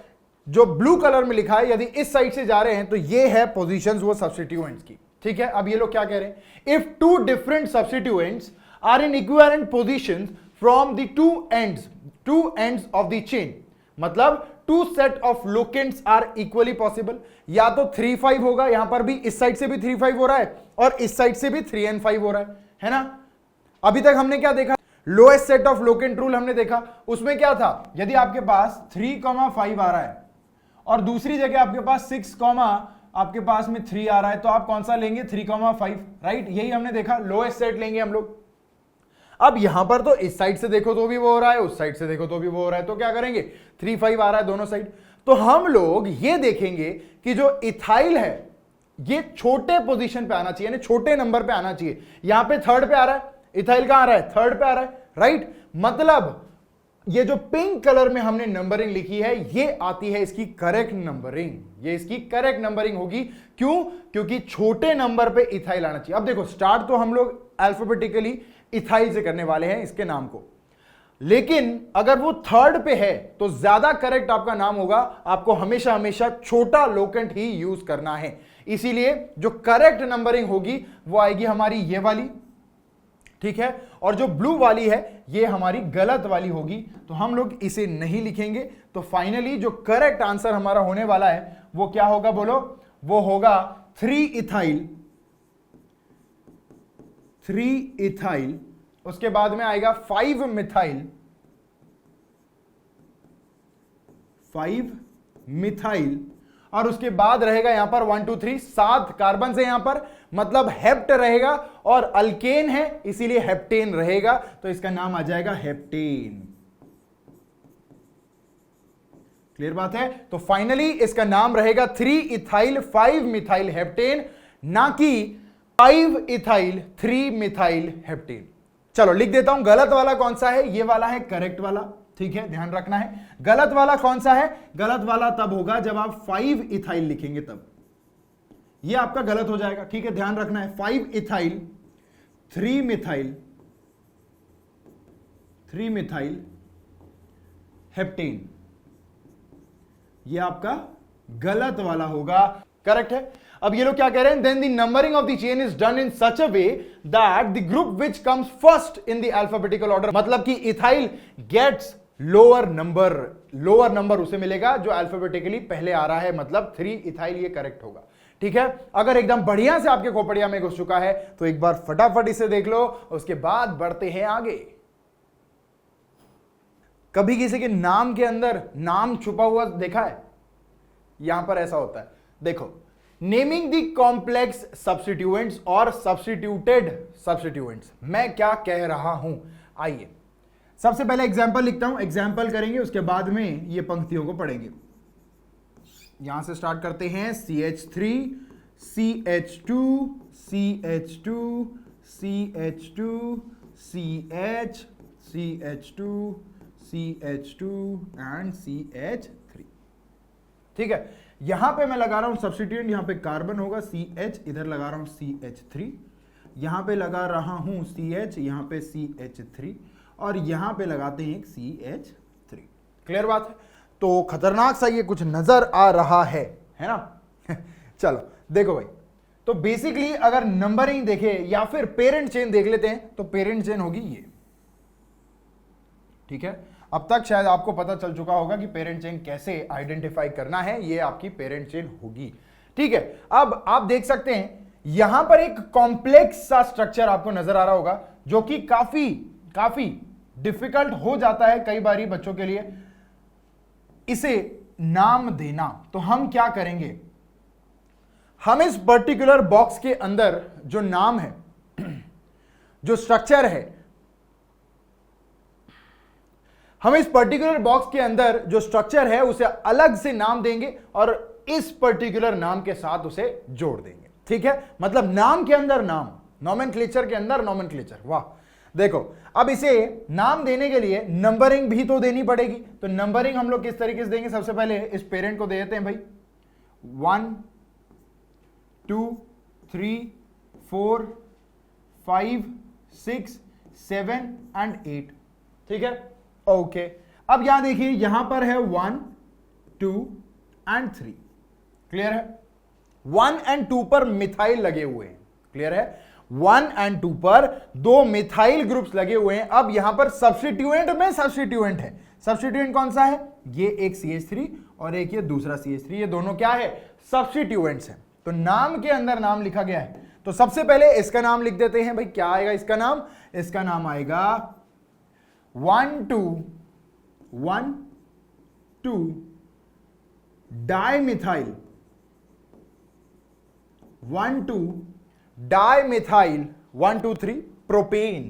जो ब्लू कलर में लिखा है यदि इस साइड से जा रहे हैं तो ये है पोजीशंस वो सब्स्टिट्यूएंट्स की। ठीक है? अब ये लोग क्या कह रहे हैं? If 2 different substituents are in equivalent positions from the 2 ends of the chain, मतलब 2 set of locants are equally possible. या तो 3 5 होगा, यहां पर भी इस साइड से भी 3 5 हो रहा है और इस साइड से भी 3 and 5 हो रहा है ना? अभी तक हमने क्या देखा? Lowest set of locant rule हमने देखा। उसमें क्या था? यदि आपके पास 3,5 आ रहा है और दूसरी जगह आपके पास 6, आपके पास में 3 आ रहा है, तो आप कौन सा लेंगे? 3,5, राइट? यही हमने देखा, लोएस्ट सेट लेंगे हम लोग। अब यहां पर तो इस साइड से देखो तो भी वो हो रहा है, उस साइड से देखो तो भी वो हो रहा है, तो क्या करेंगे? 3 5 आ रहा है दोनों साइड, तो हम लोग ये देखेंगे कि जो इथाइल है ये छोटे पोजीशन पे आना चाहिए, यानी छोटे नंबर पे आना चाहिए। यहां पे थर्ड पे आ रहा है, इथाइल कहां आ रहा है? थर्ड पे आ रहा है, राइट? मतलब ये जो पिंक कलर में हमने नंबरिंग लिखी है ये आती है इसकी करेक्ट नंबरिंग, ये इसकी करेक्ट नंबरिंग होगी। क्यों? क्योंकि छोटे नंबर पे इथाइल आना चाहिए। अब देखो, स्टार्ट तो हम लोग अल्फाबेटिकली इथाइल से करने वाले हैं इसके नाम को, लेकिन अगर वो थर्ड पे है तो ज्यादा करेक्ट आपका नाम होगा, आपको हमेशा हमेशा छोटा लोकेंट ही यूज करना है। इसीलिए जो करेक्ट नंबरिंग होगी वो आएगी हमारी ये वाली, ठीक है, और जो ब्लू वाली है ये हमारी गलत वाली होगी, तो हम लोग इसे नहीं लिखेंगे। तो फाइनली जो करेक्ट आंसर हमारा होने वाला है वो क्या होगा बोलो, वो होगा 3 इथाइल, उसके बाद में आएगा 5 मिथाइल, और उसके बाद रहेगा यहां पर 1 2 3 7 कार्बन से यहां पर, मतलब हेप्ट रहेगा, और अल्केन है इसीलिए हेप्टेन रहेगा, तो इसका नाम आ जाएगा हेप्टेन। क्लियर बात है? तो फाइनली इसका नाम रहेगा 3 इथाइल 5 मिथाइल हेप्टेन, ना कि 5 इथाइल 3 मिथाइल हेप्टेन। चलो लिख देता हूं, गलत वाला कौन सा है, ये वाला है करेक्ट वाला, ठीक है, ध्यान रखना है। गलत वाला कौन सा है, गलत वाला तब होगा जब आप 5 इथाइल लिखेंगे, तब ये आपका गलत हो जाएगा, ठीक है, ध्यान रखना है। 5 इथाइल 3 मिथाइल हेप्टेन, ये आपका गलत वाला होगा, करेक्ट है। अब ये लोग क्या कह रहे हैं, then the numbering of the chain is done in such a way that the group which comes first in the alphabetical order, मतलब कि इथाइल गेट्स लोअर नंबर उसे मिलेगा जो अल्फाबेटिकली पहले आ रहा है, मतलब 3 इथाइल, ये करेक्ट होगा, ठीक है। अगर एकदम बढ़िया से आपके खोपड़िया में घुस चुका है तो एक बार फटाफट इसे देख लो, उसके बाद बढ़ते हैं आगे। कभी किसी के नाम के अंदर नाम छुपा हुआ देखा है? यहां पर ऐसा होता है, देखो, नेमिंग द कॉम्प्लेक्स सब्स्टिट्यूएंट्स और सब्स्टिट्यूटेड सब्स्टिट्यूएंट्स, मैं क्या कह रहा हूं, आइए सबसे पहले एग्जांपल लिखता हूं, एग्जांपल करेंगे, उसके बाद में ये पंक्तियों को पढ़ेंगे। यहां से स्टार्ट करते हैं, CH3 CH2 CH2 CH2 CH CH2 CH2 and CH3, ठीक है। यहां पे मैं लगा रहा हूं सब्स्टिट्यूएंट, यहां पे कार्बन होगा CH, इधर लगा रहा हूं CH3, यहां पे लगा रहा हूं CH, यहां पे CH3, और यहां पे लगाते हैं एक CH3। क्लियर बात है? तो खतरनाक सा ये कुछ नजर आ रहा है ना? चलो देखो भाई, तो बेसिकली अगर नंबरिंग देखे या फिर पेरेंट चेन देख लेते हैं, तो पेरेंट चेन होगी ये, ठीक है। अब तक शायद आपको पता चल चुका होगा कि पेरेंट चेन कैसे आइडेंटिफाई करना है, ये आपकी पेरेंट चेन होगी, ठीक है। अब आप देख सकते हैं यहां पर एक कॉम्प्लेक्स सा स्ट्रक्चर आपको नजर आ रहा होगा, जो कि काफी डिफिकल्ट हो जाता है कई बारी बच्चों के लिए इसे नाम देना। तो हम क्या करेंगे, हम इस पर्टिकुलर बॉक्स के अंदर जो नाम है, जो स्ट्रक्चर है, हम इस पर्टिकुलर बॉक्स के अंदर जो स्ट्रक्चर है उसे अलग से नाम देंगे और इस पर्टिकुलर नाम के साथ उसे जोड़ देंगे, ठीक है। मतलब नाम के अंदर नाम, नोमेनक्लेचर के अंदर नोमेनक्लेचर। वाह, देखो अब इसे नाम देने के लिए नंबरिंग भी तो देनी पड़ेगी, तो नंबरिंग हम लोग किस तरीके से देंगे, सबसे पहले इस पेरेंट को दे देते हैं भाई 1 2 3 4 5 6 7 एंड 8, ठीक है, ओके। अब यहां देखिए, यहां पर है 1 2 एंड 3, क्लियर है। 1 एंड 2 पर मिथाइल लगे हुए हैं, क्लियर है। 1 एंड 2 पर 2 मिथाइल ग्रुप्स लगे हुए हैं। अब यहां पर सब्स्टिट्यूएंट में सब्स्टिट्यूएंट है, सब्स्टिट्यूएंट कौन सा है, ये एक CH3 और एक ये दूसरा CH3, ये दोनों क्या है, सब्स्टिट्यूएंट्स हैं। तो नाम के अंदर नाम लिखा गया है, तो सबसे पहले इसका नाम लिख देते हैं भाई, क्या आएगा इसका नाम, इसका नाम आएगा 1 2 dimethyl 1 2 dimethyl 1 2 3 propane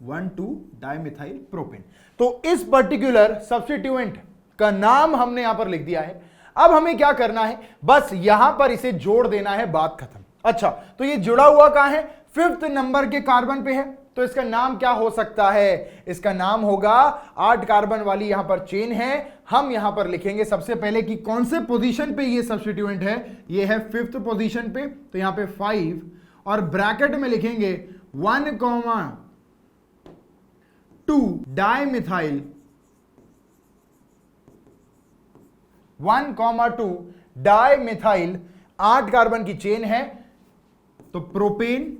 1 2 dimethyl propane. तो इस पर्टिकुलर सब्स्टिट्यूएंट का नाम हमने यहां पर लिख दिया है। अब हमें क्या करना है, बस यहां पर इसे जोड़ देना है, बात खत्म। अच्छा, तो ये जुड़ा हुआ कहां है, 5th नंबर के कार्बन पे है, तो इसका नाम क्या हो सकता है, इसका नाम होगा, 8 कार्बन वाली यहां पर चेन है, हम यहां पर लिखेंगे सबसे पहले कि कौन से पोजीशन पे ये सब्स्टिट्यूएंट है, ये है 5th पोजीशन पे, तो यहां पे 5 और ब्रैकेट में लिखेंगे 1 2 डाइमिथाइल 1 2 डाइमिथाइल, 8 कार्बन की चेन है, तो प्रोपेन,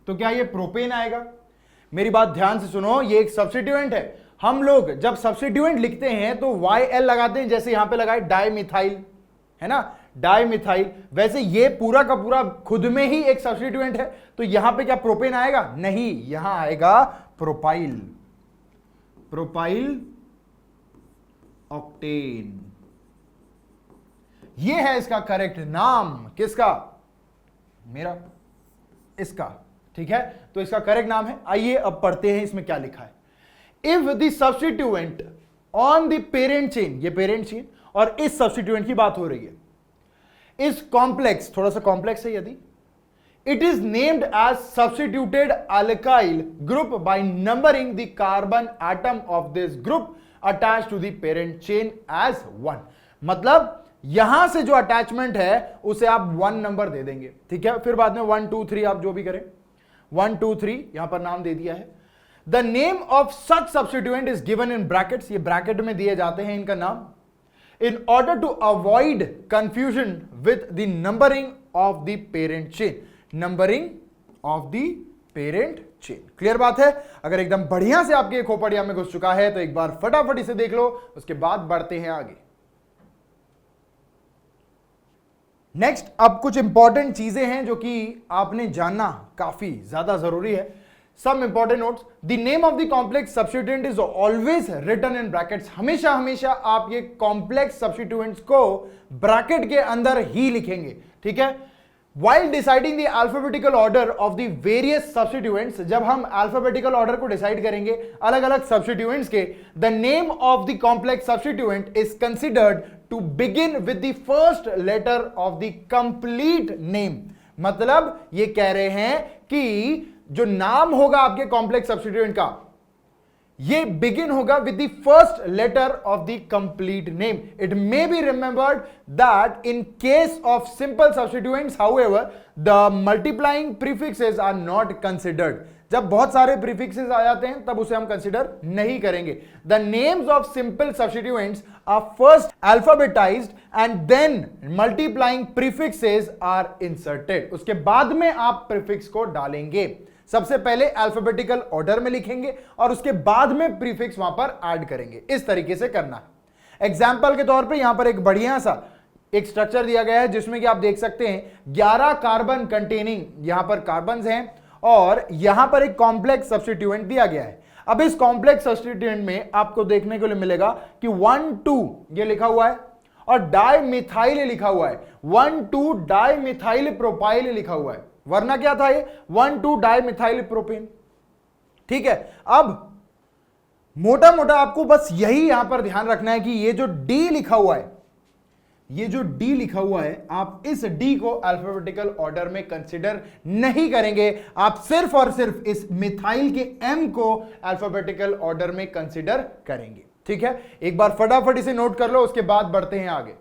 तो क्या ये प्रोपेन आएगा? मेरी बात ध्यान से सुनो, ये एक सब्स्टिट्यूएंट है। हम लोग जब सब्स्टिट्यूएंट लिखते हैं तो YL लगाते हैं, जैसे यहां पे लगाए डाइमिथाइल, है ना, डाइमिथाइल। वैसे ये पूरा का पूरा खुद में ही एक सब्स्टिट्यूएंट है, तो यहां पे क्या प्रोपेन आएगा? नहीं, यहां आएगा प्रोपाइल, प्रोपाइल ऑक्टेन। ये है इसका करेक्ट नाम। किसका? मेरा, इसका। ठीक है, तो इसका करेक्ट नाम है। आइए अब पढ़ते हैं इसमें क्या लिखा है। If the substituent on the parent chain, ये पेरेंट चेन और इस सब्स्टिट्यूएंट की बात हो रही है, इस कॉम्प्लेक्स, थोड़ा सा कॉम्प्लेक्स है, यदि it is named as substituted alkyl group by numbering the carbon atom of this group attach to the parent chain as 1। मतलब यहां से जो अटैचमेंट है उसे आप 1 नंबर दे देंगे। ठीक है, फिर बाद में 1 2 3 आप जो भी करें, 1 2 3 यहां पर नाम दे दिया है। The name of such substituent is given in brackets, ये ब्रैकेट में दिए जाते हैं इनका नाम, in order to avoid confusion with the numbering of the parent chain, numbering of the parent chain. Clear बात है? अगर एकदम बढ़िया से आपके खोपड़िया में घुस चुका है तो एक बार फटाफट इसे देख लो, उसके बाद बढ़ते हैं आगे। नेक्स्ट, अब कुछ इंपॉर्टेंट चीजें हैं जो कि आपने जानना काफी ज्यादा जरूरी है। Some important notes, the name of the complex substituent is always written in brackets. हमेशा हमेशा आप ये कॉम्प्लेक्स सब्स्टिट्यूएंट्स को ब्रैकेट के अंदर ही लिखेंगे। ठीक है, while deciding the alphabetical order of the various substituents, जब हम alphabetical order को डिसाइड करेंगे अलग अलग substituents के, the name of the complex substituent is considered to begin with the first letter of the complete name। मतलब ये कह रहे हैं कि जो नाम होगा आपके कॉम्प्लेक्स सब्स्टिट्यूएंट का, ये बिगिन होगा with the first letter of the complete name. It may be remembered that in case of simple substituents however the multiplying prefixes are not considered. जब बहुत सारे प्रीफिक्सेस आ जाते हैं तब उसे हम कंसिडर नहीं करेंगे। The names of simple substituents are first alphabetized and then multiplying prefixes are inserted. उसके बाद में आप प्रीफिक्स को डालेंगे। सबसे पहले अल्फाबेटिकल ऑर्डर में लिखेंगे और उसके बाद में प्रीफिक्स वहां पर ऐड करेंगे। इस तरीके से करना है। एग्जाम्पल के तौर पे यहां पर एक बढ़िया सा एक स्ट्रक्चर दिया गया है जिसमें कि आप देख सकते हैं 11 कार्बन कंटेनिंग यहां पर कार्बन्स हैं और यहां पर एक कॉम्प्लेक्स सब्स्टिट्यूएंट दिया गया है। अब इस कॉम्प्लेक्स सब्स्टिट्यूएंट में आपको देखने को मिलेगा कि 1 2 ये लिखा हुआ है और डाइमिथाइल लिखा हुआ है, 1 2 डाइमिथाइल प्रोपाइल लिखा हुआ है, वरना क्या था ये 1 2 डाइमिथाइल प्रोपेन। ठीक है, अब मोटा मोटा आपको बस यही यहां पर ध्यान रखना है कि ये जो डी लिखा हुआ है, ये जो डी लिखा हुआ है, आप इस डी को अल्फाबेटिकल ऑर्डर में कंसीडर नहीं करेंगे। आप सिर्फ और सिर्फ इस मिथाइल के एम को अल्फाबेटिकल ऑर्डर में कंसीडर करेंगे। ठीक है, एक बार फटाफट इसे नोट कर लो, उसके बाद बढ़ते हैं आगे।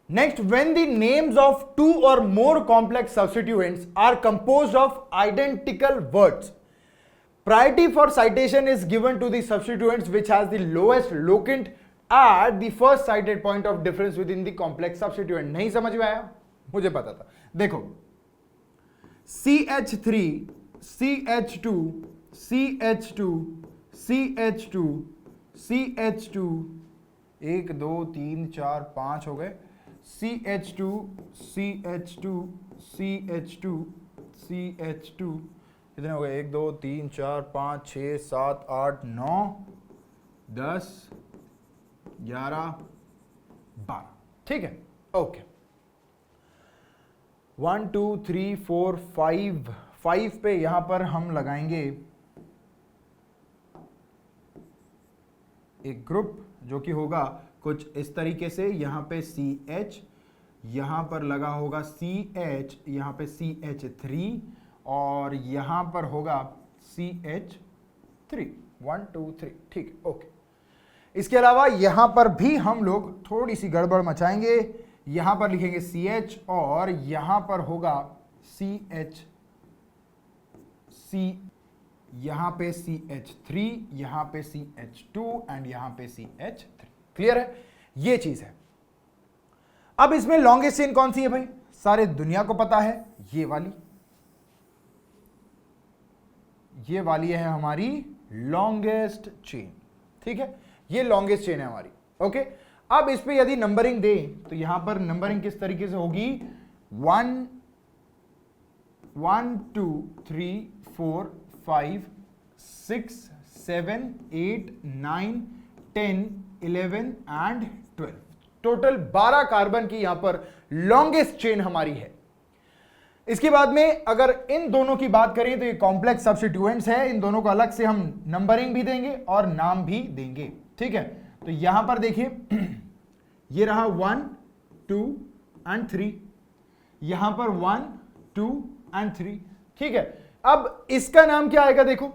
Next, when the names of 2 or more complex substituents are composed of identical words, priority for citation is given to the substituents which has the lowest locant at the first cited point of difference within the complex substituent। नहीं समझ में आया? मुझे पता था। देखो, CH3, CH2, CH2, CH2, CH2, 1 2 3 4 5 हो गए, CH2, CH2, CH2, CH2, कितने हो गए? 1 2 3 4 5 6 7 8 9 10 11 12। ठीक है, ओके। 1 2 3 4 5 पे यहां पर हम लगाएंगे एक ग्रुप जो कि होगा कुछ इस तरीके से। यहां पे CH, यहां पर लगा होगा CH, यहां पे CH3 और यहां पर होगा CH3। 1 2 3। ठीक है, ओके। इसके अलावा यहां पर भी हम लोग थोड़ी सी गड़बड़ मचाएंगे। यहां पर लिखेंगे CH और यहां पर होगा CH, यहां पे CH3, यहां पे CH2 एंड यहां पे CH3। क्लियर है? ये चीज है। अब इसमें लॉन्गेस्ट चेन कौन सी है भाई? सारे दुनिया को पता है, ये वाली है हमारी लॉन्गेस्ट चेन। ठीक है, ये लॉन्गेस्ट चेन है हमारी। ओके, अब इस पे यदि नंबरिंग दें तो यहां पर नंबरिंग किस तरीके से होगी? 1 1 2 3 4 5 6 7 8 9 10 11 एंड 12, टोटल 12 कार्बन की यहां पर लॉन्गेस्ट चेन हमारी है। इसके बाद में अगर इन दोनों की बात करें तो ये कॉम्प्लेक्स सब्स्टिट्यूएंट्स है, इन दोनों को अलग से हम नंबरिंग भी देंगे और नाम भी देंगे। ठीक है, तो यहां पर देखिए ये रहा 1 2 एंड 3, यहां पर 1 2 एंड 3। ठीक है, अब इसका नाम क्या आएगा? देखो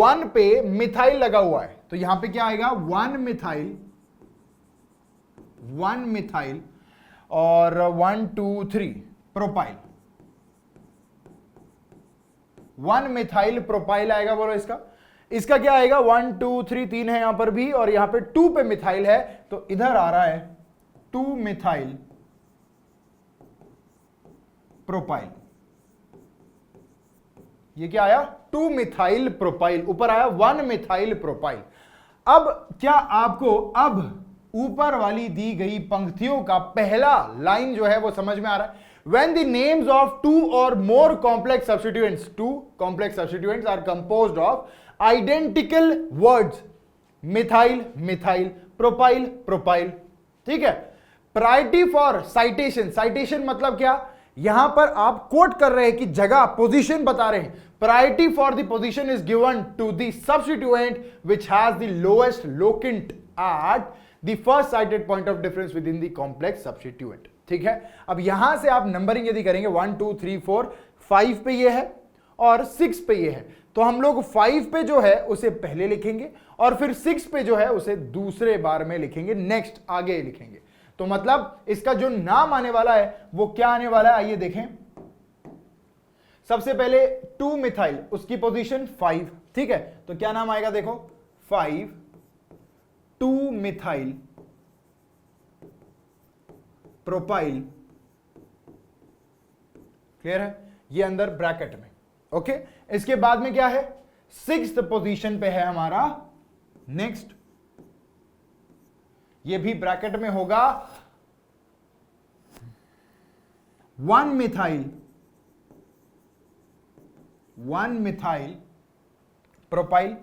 1 पे मिथाइल लगा हुआ है तो यहां पे क्या आएगा? 1 मिथाइल और 1 2 3 प्रोपाइल, 1 मिथाइल प्रोपाइल आएगा। बोलो इसका क्या आएगा? 1 2 3 3 है यहां पर भी, और यहां पे 2 पे मिथाइल है तो इधर आ रहा है 2 मिथाइल प्रोपाइल। ये क्या आया? 2 मिथाइल प्रोपाइल, ऊपर आया 1 मिथाइल प्रोपाइल। अब क्या आपको अब ऊपर वाली दी गई पंक्तियों का पहला लाइन जो है वो समझ में आ रहा है? When the names of two or more complex substituents are composed of identical words, methyl, methyl, propyl, propyl। ठीक है, प्रायोरिटी फॉर साइटेशन, साइटेशन मतलब क्या? यहां पर आप कोट कर रहे हैं कि जगह, पोजीशन बता रहे हैं। Priority for the position is given to the substituent which has the lowest locant at the first cited point of difference within the complex substituent. ठीक है, अब यहां से आप नंबरिंग यदि करेंगे 1 2 3 4 5 पे ये है और 6 पे ये है, तो हम लोग 5 पे जो है उसे पहले लिखेंगे और फिर 6 पे जो है उसे दूसरे बार में लिखेंगे, नेक्स्ट आगे लिखेंगे। तो मतलब इसका जो नाम आने वाला है वो क्या आने वाला है? आइए देखें। सबसे पहले 2 मिथाइल, उसकी पोजीशन 5। ठीक है, तो क्या नाम आएगा? देखो 5 2 मिथाइल प्रोपाइल। क्लियर है? ये अंदर ब्रैकेट में। ओके, इसके बाद में क्या है? 6th पोजीशन पे है हमारा नेक्स्ट, ये भी ब्रैकेट में होगा 1 मिथाइल प्रोपाइल,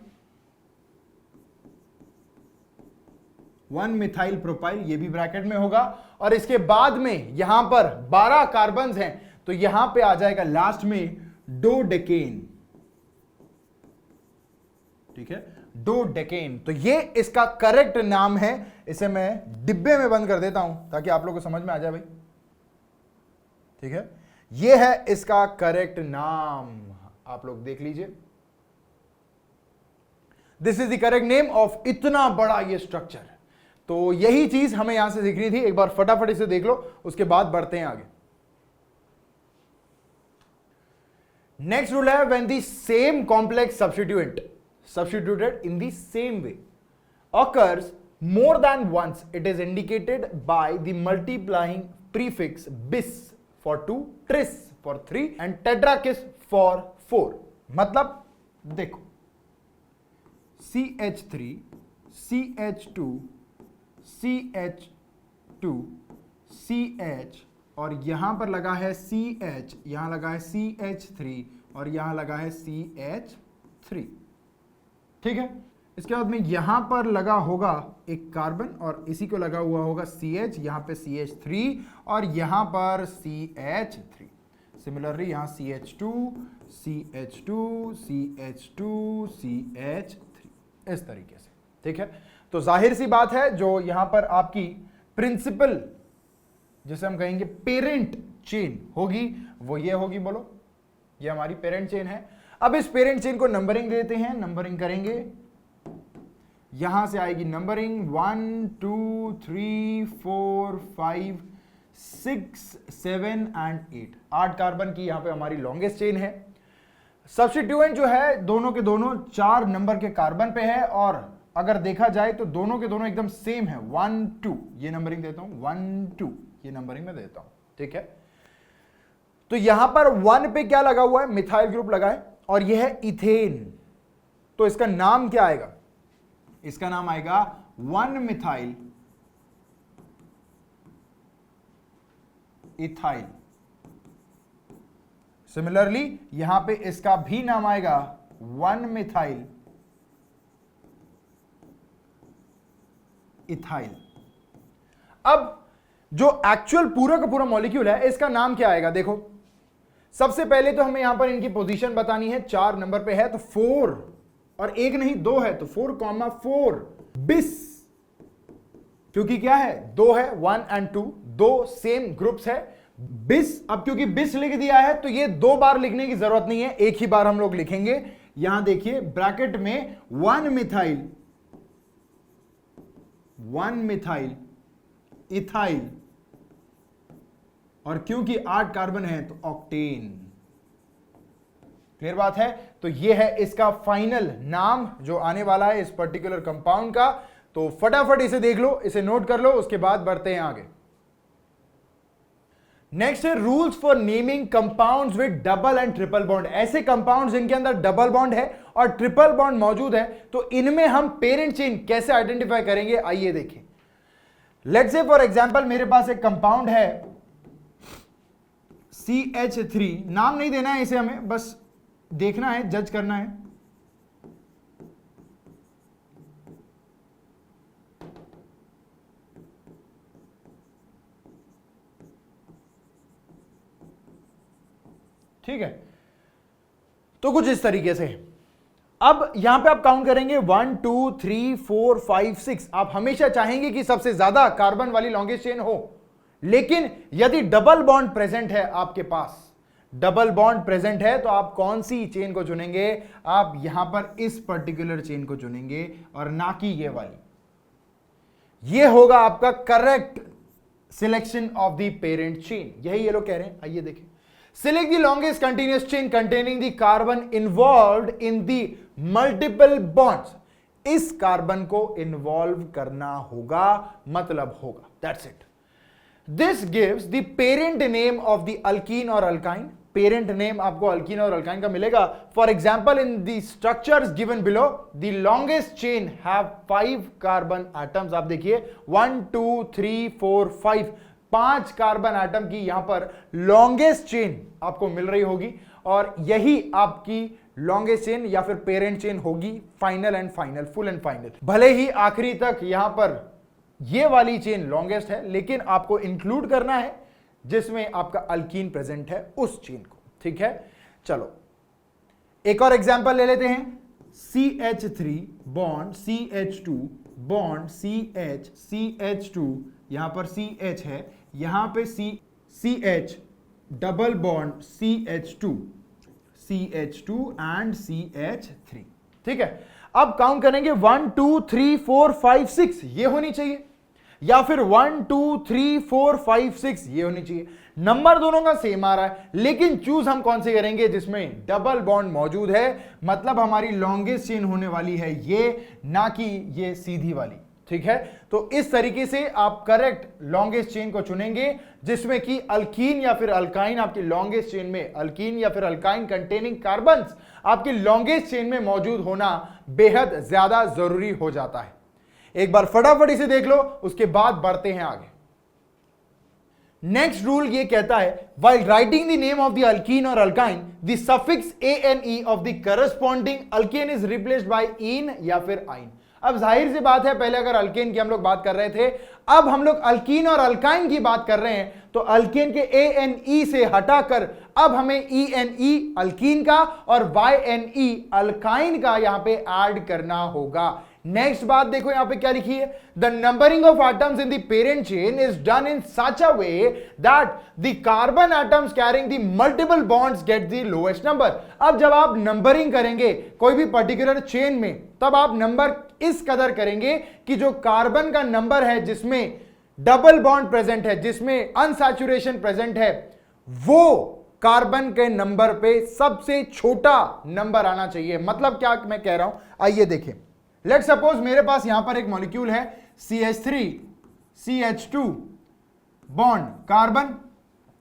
1 मिथाइल प्रोपाइल, ये भी ब्रैकेट में होगा। और इसके बाद में यहां पर 12 कार्बन्स हैं तो यहां पे आ जाएगा लास्ट में डोडेकेन। ठीक है, डोडेकेन। तो ये इसका करेक्ट नाम है। इसे मैं डिब्बे में बंद कर देता हूं ताकि आप लोगों को समझ में आ जाए भाई। ठीक है, ये है इसका करेक्ट नाम, आप लोग देख लीजिए। This is the correct name of इतना बड़ा ये स्ट्रक्चर। तो यही चीज हमें यहां से सीखनी थी। एक बार फटाफट इसे देख लो, उसके बाद बढ़ते हैं आगे। नेक्स्ट रूल है when the same complex substituted in the same way occurs more than once, it is indicated by the multiplying prefix bis for 2, tris for 3 and tetrakis for 4। मतलब देखो CH3 CH2 CH2 CH और यहां पर लगा है CH, यहां लगा है CH3 और यहां लगा है CH3। ठीक है, इसके बाद में यहां पर लगा होगा एक कार्बन और इसी को लगा हुआ होगा CH, यहां पे CH3 और यहां पर CH3। सिमिलरली यहां CH2 CH2 CH2 CH3, इस तरीके से। ठीक है, तो जाहिर सी बात है जो यहां पर आपकी प्रिंसिपल, जिसे हम कहेंगे पेरेंट चेन होगी, वो ये होगी। बोलो, ये हमारी पेरेंट चेन है। अब इस पेरेंट चेन को नंबरिंग देते हैं, नंबरिंग करेंगे। यहां से आएगी नंबरिंग 1 2 3 4 5 6 7 एंड 8। 8 कार्बन की यहां पे हमारी लॉन्गेस्ट चेन है। सब्स्टिट्यूएंट जो है दोनों के दोनों 4 नंबर के कार्बन पे है और अगर देखा जाए तो दोनों के दोनों एकदम सेम है। 1 2, ये नंबरिंग देता हूं 1 2, ये नंबरिंग में देता हूं, ठीक है। तो यहां पर 1 पे क्या लगा हुआ है, मिथाइल ग्रुप लगा है, और यह है इथेन। तो इसका नाम क्या आएगा, इसका नाम आएगा 1 मिथाइल इथाइल। सिमिलरली यहां पे इसका भी नाम आएगा 1 मिथाइल इथाइल। अब जो एक्चुअल पूरा का पूरा मॉलिक्यूल है इसका नाम क्या आएगा, देखो सबसे पहले तो हमें यहां पर इनकी पोजीशन बतानी है। 4 नंबर पे है तो 4, और एक नहीं 2 है तो 4,4 बिस, क्योंकि क्या है 2 है, 1 और 2 दो सेम ग्रुप्स है बिस। अब क्योंकि बिस लिख दिया है तो ये 2 बार लिखने की जरूरत नहीं है, एक ही बार हम लोग लिखेंगे। यहां देखिए ब्रैकेट में 1 मिथाइल इथाइल, और क्योंकि 8 कार्बन है तो ऑक्टेन। क्लियर बात है। तो ये है इसका फाइनल नाम जो आने वाला है इस पर्टिकुलर कंपाउंड का। तो फटाफट इसे देख लो, इसे नोट कर लो, उसके बाद बढ़ते हैं आगे। नेक्स्ट है rules for naming compounds with double and triple bond. ऐसे कंपाउंड्स जिनके अंदर डबल बॉन्ड है और ट्रिपल बॉन्ड मौजूद है, तो इनमें हम पेरेंट चेन कैसे आइडेंटिफाई करेंगे, आइए देखें। लेट्स से फॉर एग्जांपल मेरे पास एक कंपाउंड है CH3, नाम नहीं देना है इसे, हमें बस देखना है, जज करना है। ठीक है, तो कुछ इस तरीके से। अब यहां पे आप काउंट करेंगे 1 2 3 4 5 6। आप हमेशा चाहेंगे कि सबसे ज्यादा कार्बन वाली लॉन्गेस्ट चेन हो, लेकिन यदि डबल बॉन्ड प्रेजेंट है आपके पास, डबल बॉन्ड प्रेजेंट है, तो आप कौन सी चेन को चुनेंगे, आप यहां पर इस पर्टिकुलर चेन को चुनेंगे और ना कि ये वाली। ये होगा आपका correct selection of the parent chain, यही ये लोग कह रहे हैं। आइए देखें। Select the longest continuous chain containing the carbon involved in the multiple bonds. इस कार्बन को इन्वॉल्व करना होगा, मतलब होगा, that's it. This gives the parent name of the alkene or alkyne. Parent name आपको alkene और alkyne का मिलेगा. For example, in the structures given below, the longest chain have 5 carbon atoms. आप देखिए 1 2 3 4 5 5 कार्बन एटम की यहां पर longest chain आपको मिल रही होगी, और यही आपकी लॉन्गेस्ट चेन या फिर पेरेंट चेन होगी final and final, full and final. भले ही आखिरी तक यहां पर ये वाली चेन लॉन्गेस्ट है, लेकिन आपको इंक्लूड करना है जिसमें आपका अल्कीन प्रेजेंट है उस चेन को, ठीक है। चलो एक और एग्जांपल ले लेते हैं। CH3 bond CH2 bond CH2, यहां पर CH है, यहां पे CH double bond CH2 and CH3, ठीक है। अब काउंट करेंगे 1 2 3 4 5 6, ये होनी चाहिए, या फिर 1 2 3 4 5 6 ये होनी चाहिए। नंबर दोनों का सेम आ रहा है, लेकिन चूज हम कौन से करेंगे, जिसमें डबल बॉन्ड मौजूद है, मतलब हमारी लॉन्गेस्ट चेन होने वाली है ये, ना कि ये सीधी वाली, ठीक है। तो इस तरीके से आप करेक्ट लॉन्गेस्ट चेन को चुनेंगे, जिसमें कि अल्कीन या फिर अल्काइन आपकी लॉन्गेस्ट चेन में, अल्कीन या फिर अल्काइन कंटेनिंग कार्बन्स आपकी लॉन्गेस्ट चेन में मौजूद होना बेहद ज्यादा जरूरी हो जाता है। एक बार फटाफट इसे देख लो, उसके बाद बढ़ते हैं आगे। नेक्स्ट रूल ये कहता है, while writing the name of the alkene or alkyne, the suffix ane of the corresponding alkane is replaced by ene या फिर आइन। अब जाहिर सी बात है, पहले अगर अल्केन की हम लोग बात कर रहे थे, अब हम लोग अल्कीन और अल्काइन की बात कर रहे हैं, तो अल्केन के ANE से हटाकर अब हमें ENE अल्कीन का और YNE अल्काइन का यहां पे ऐड करना होगा। नेक्स्ट बात देखो यहां पे क्या लिखी है, the numbering of atoms in the parent chain is done in such a way that the carbon atoms carrying the multiple bonds get the lowest number. अब जब आप नंबरिंग करेंगे कोई भी पर्टिकुलर चेन में, तब आप नंबर इस कदर करेंगे कि जो कार्बन का नंबर है जिसमें डबल बॉन्ड प्रेजेंट है, जिसमें अनसैचुरेशन प्रेजेंट है, वो कार्बन के नंबर पे सबसे छोटा नंबर आना चाहिए। मतलब क्या मैं कह रहा हूं, आइए देखें। लेट्स सपोज मेरे पास यहां पर एक मॉलिक्यूल है CH3 CH2 बॉन्ड कार्बन,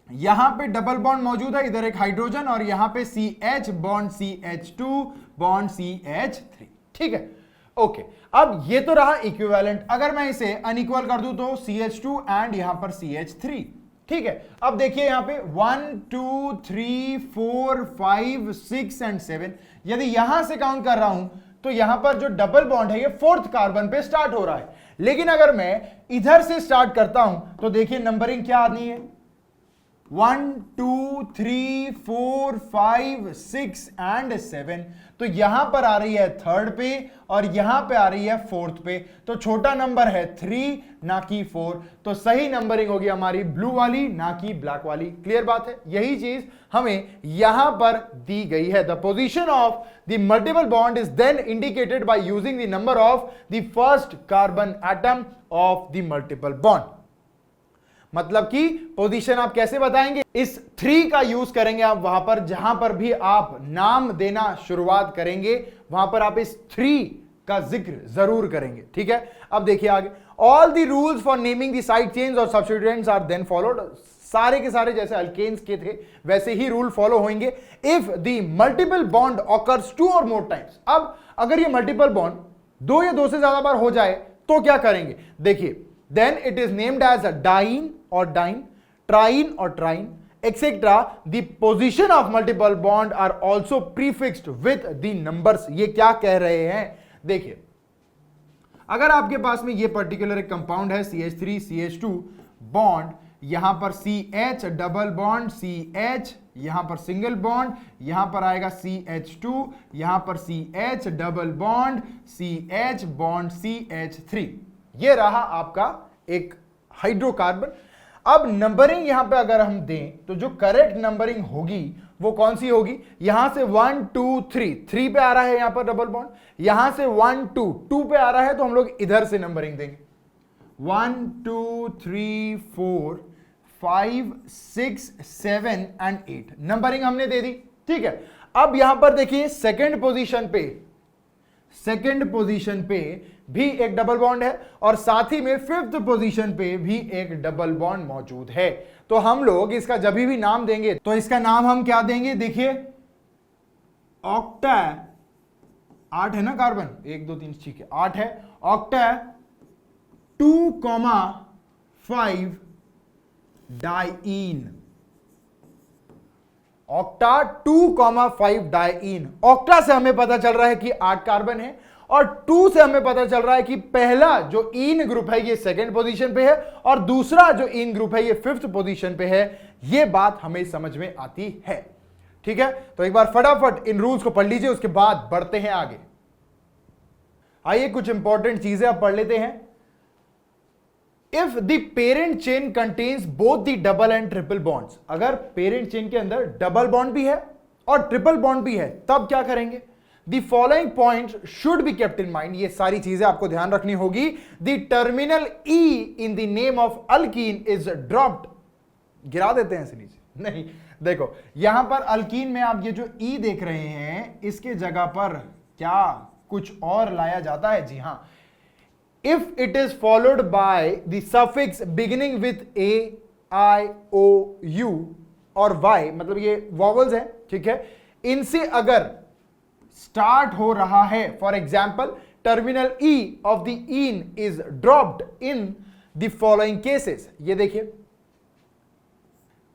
यहां पे डबल बॉन्ड मौजूद है, इधर एक हाइड्रोजन और यहां पे CH bond CH2 bond CH3, ठीक है। ओके, अब ये तो रहा इक्विवेलेंट। अगर मैं इसे अनइक्वल कर दूं तो CH2 एंड यहां पर CH3, ठीक है। अब देखिए यहां पे 1 2 3 4 5 6 एंड 7, यदि यहां से काउंट कर रहा हूं तो यहां पर जो डबल बॉन्ड है ये 4th कार्बन पे स्टार्ट हो रहा है। लेकिन अगर मैं इधर से स्टार्ट करता हूं तो देखिए नंबरिंग क्या आनी है, 1 2 3 4 5 6 एंड 7, तो यहां पर आ रही है 3rd पे और यहां पे आ रही है 4th पे, तो छोटा नंबर है 3 ना कि 4, तो सही नंबरिंग होगी हमारी ब्लू वाली ना कि ब्लैक वाली। क्लियर बात है, यही चीज हमें यहां पर दी गई है। The position of the multiple bond is then indicated by using the number of the first carbon atom of the multiple bond. मतलब कि पोजीशन आप कैसे बताएंगे, इस 3 का यूज करेंगे आप वहां पर जहां पर भी आप नाम देना शुरुआत करेंगे, वहां पर आप इस 3 का जिक्र जरूर करेंगे, ठीक है। अब देखिए आगे, all the rules for naming the side chains और सब्स्टिट्यूएंट्स आर देन फॉलोड। सारे के सारे जैसे अल्केन्स के थे वैसे ही रूल फॉलो होंगे। If the multiple bond occurs 2 और मोर टाइम्स, अब अगर ये मल्टीपल बॉन्ड 2 या 2 से ज्यादा बार हो जाए तो क्या करेंगे, देखिए, then it is named as a diene or dine, trine or trine, etc. The position of multiple bond are also prefixed with the numbers। ये क्या कह रहे हैं, देखिए, अगर आपके पास में ये पर्टिकुलर एक कंपाउंड है CH3 CH2 बॉन्ड, यहां पर CH डबल बॉन्ड CH, यहां पर सिंगल बॉन्ड, यहां पर आएगा CH2, यहां पर CH double bond CH bond CH3, ये रहा आपका एक हाइड्रोकार्बन। अब नंबरिंग यहां पे अगर हम दें तो जो करेक्ट नंबरिंग होगी वो कौन सी होगी, यहां से 1 2 3 पे आ रहा है यहां पर डबल बॉन्ड, यहां से 1 2 पे आ रहा है तो हम लोग इधर से नंबरिंग देंगे 1 2 3 4 5 6 7 एंड 8, नंबरिंग हमने दे दी, ठीक है। अब यहां पर देखिए सेकंड पोजीशन पे भी एक डबल बॉन्ड है और साथ ही में 5th पोजीशन पे भी एक डबल बॉन्ड मौजूद है। तो हम लोग इसका जब भी नाम देंगे तो इसका नाम हम क्या देंगे, देखिए ऑक्टा, 8 है ना कार्बन, 1 2 3, ठीक है 8 है, octa 2,5 diene, octa 2,5 diene. Octa से हमें पता चल रहा है कि 8 कार्बन है और 2 से हमें पता चल रहा है कि पहला जो ईन ग्रुप है ये सेकंड पोजीशन पे है और दूसरा जो ईन ग्रुप है ये 5th पोजीशन पे है। ये बात हमें समझ में आती है, ठीक है। तो एक बार फटाफट इन रूल्स को पढ़ लीजिए, उसके बाद बढ़ते हैं आगे। आइए कुछ इंपॉर्टेंट चीजें अब पढ़ लेते हैं। If the parent chain contains both the double and triple bonds, अगर पेरेंट चेन के अंदर डबल बॉन्ड भी है और ट्रिपल बॉन्ड भी है तब क्या करेंगे, the following points should be kept in mind, ये सारी चीजें आपको ध्यान रखनी होगी। The terminal E in the name of alkene is dropped, गिरा देते हैं इसे नीचे, नहीं, देखो यहां पर अल्कीन में आप ये जो ई देख रहे हैं इसके जगह पर क्या कुछ और लाया जाता है, जी हां, if it is followed by the suffix beginning with a, I, o, u और y, मतलब ये वॉवल्स है, ठीक है, इनसे अगर स्टार्ट हो रहा है, for example terminal E of the in is dropped in the following cases, ये देखिए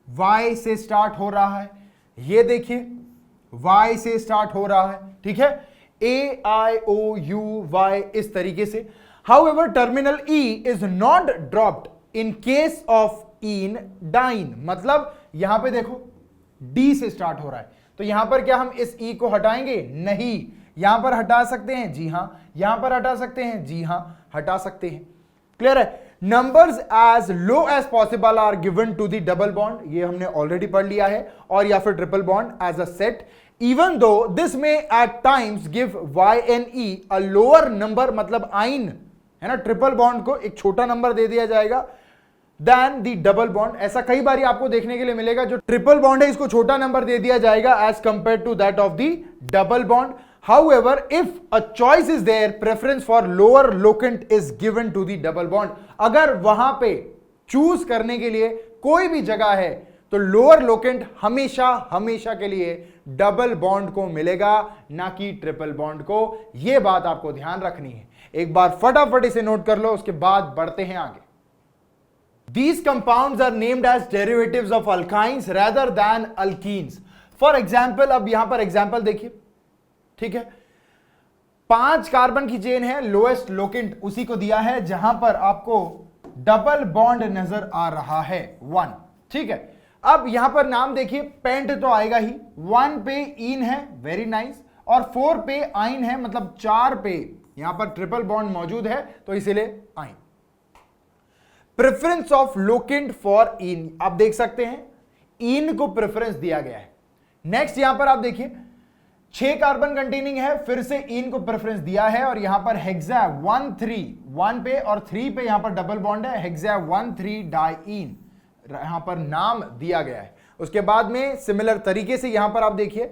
y से स्टार्ट हो रहा है, ये देखिए y से स्टार्ट हो रहा है, ठीक है, a, I, o, u, y इस तरीके से। However, terminal E is not dropped in case of ene dine, मतलब यहां पे देखो D से स्टार्ट हो रहा है तो यहां पर क्या हम इस E को हटाएंगे, नहीं, यहां पर हटा सकते हैं, जी हां, यहां पर हटा सकते हैं, जी हां, हटा सकते हैं। क्लियर है। Numbers as low as possible are given to the double bond, ये हमने ऑलरेडी पढ़ लिया है, और या फिर triple bond as a set, even though this may at times give y and e a lower number, मतलब आइन है ना, ट्रिपल बॉन्ड को एक छोटा नंबर दे दिया जाएगा देन द डबल बॉन्ड, ऐसा कई बार आपको देखने के लिए मिलेगा, जो ट्रिपल बॉन्ड है इसको छोटा नंबर दे दिया जाएगा as compare to that of the double bond. However, if a choice is there, preference for lower locant is given to the double bond, अगर वहां पे चूज करने के लिए कोई भी जगह है तो लोअर लोकेंट हमेशा हमेशा के लिए डबल बॉन्ड को मिलेगा, ना कि ट्रिपल बॉन्ड को। यह बात आपको ध्यान रखनी है। एक बार फटाफट इसे नोट कर लो, उसके बाद बढ़ते हैं आगे। These compounds are named as derivatives of alkynes rather than alkenes. For example, अब यहां पर एग्जाम्पल देखिए, ठीक है। 5 कार्बन की चेन है, लोएस्ट लोकेंट उसी को दिया है जहां पर आपको डबल बॉन्ड नजर आ रहा है 1, ठीक है। अब यहां पर नाम देखिए, पेंट तो आएगा ही, 1 पे इन है, वेरी नाइस, और 4 पे आइन है, मतलब 4 पे यहां पर ट्रिपल बॉन्ड मौजूद है, तो इसीलिए आइन। Preference of locant for in, आप देख सकते हैं इन को प्रेफरेंस दिया गया है। नेक्स्ट यहां पर आप देखिए 6 कार्बन कंटेनिंग है, फिर से इन को प्रेफरेंस दिया है, और यहां पर हेक्सा 1 पे और 3 पे यहां पर डबल बॉन्ड है, हेक्सा 1,3 डाइइन यहां पर नाम दिया गया है। उसके बाद में सिमिलर तरीके से यहां पर आप देखिए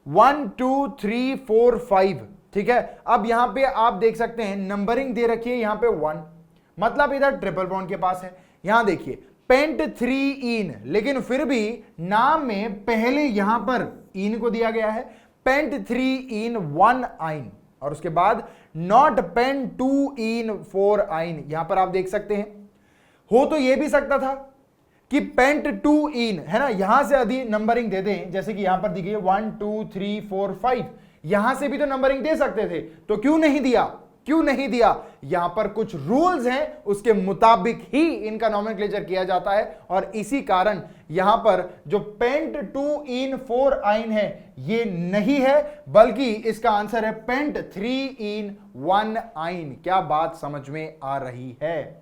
1 2 3 4 5, ठीक है। अब यहां पे आप देख सकते हैं नंबरिंग दे रखी है यहां पे 1, मतलब इधर ट्रिपल बॉन्ड के पास है। यहां देखिए पेंट 3 इन, लेकिन फिर भी नाम में पहले यहां पर इन को दिया गया है, पेंट 3 इन 1 आइन, और उसके बाद नॉट पेंट 2 इन 4 आइन। यहां पर आप देख सकते हैं, हो तो यह भी सकता था कि पेंट 2 इन है ना, यहां से अधिक नंबरिंग दे दें, जैसे कि यहां पर दी गई 1 2 3 4 5, यहां से भी तो नंबरिंग दे सकते थे, तो क्यों नहीं दिया? क्यों नहीं दिया? यहां पर कुछ रूल्स हैं, उसके मुताबिक ही इनका नॉमेनक्लेचर किया जाता है, और इसी कारण यहां पर जो पेंट 2 इन 4 आइन है ये नहीं है, बल्कि इसका आंसर है पेंट 3 इन 1 आइन। क्या बात समझ में आ रही है?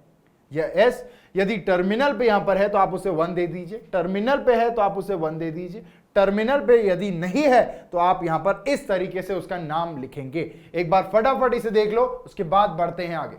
यस, यदि टर्मिनल पे यहां पर है तो आप उसे 1 दे दीजिए, टर्मिनल पे है तो आप उसे 1 दे दीजिए, टर्मिनल पे यदि नहीं है तो आप यहां पर इस तरीके से उसका नाम लिखेंगे। एक बार फटाफट इसे देख लो, उसके बाद बढ़ते हैं आगे।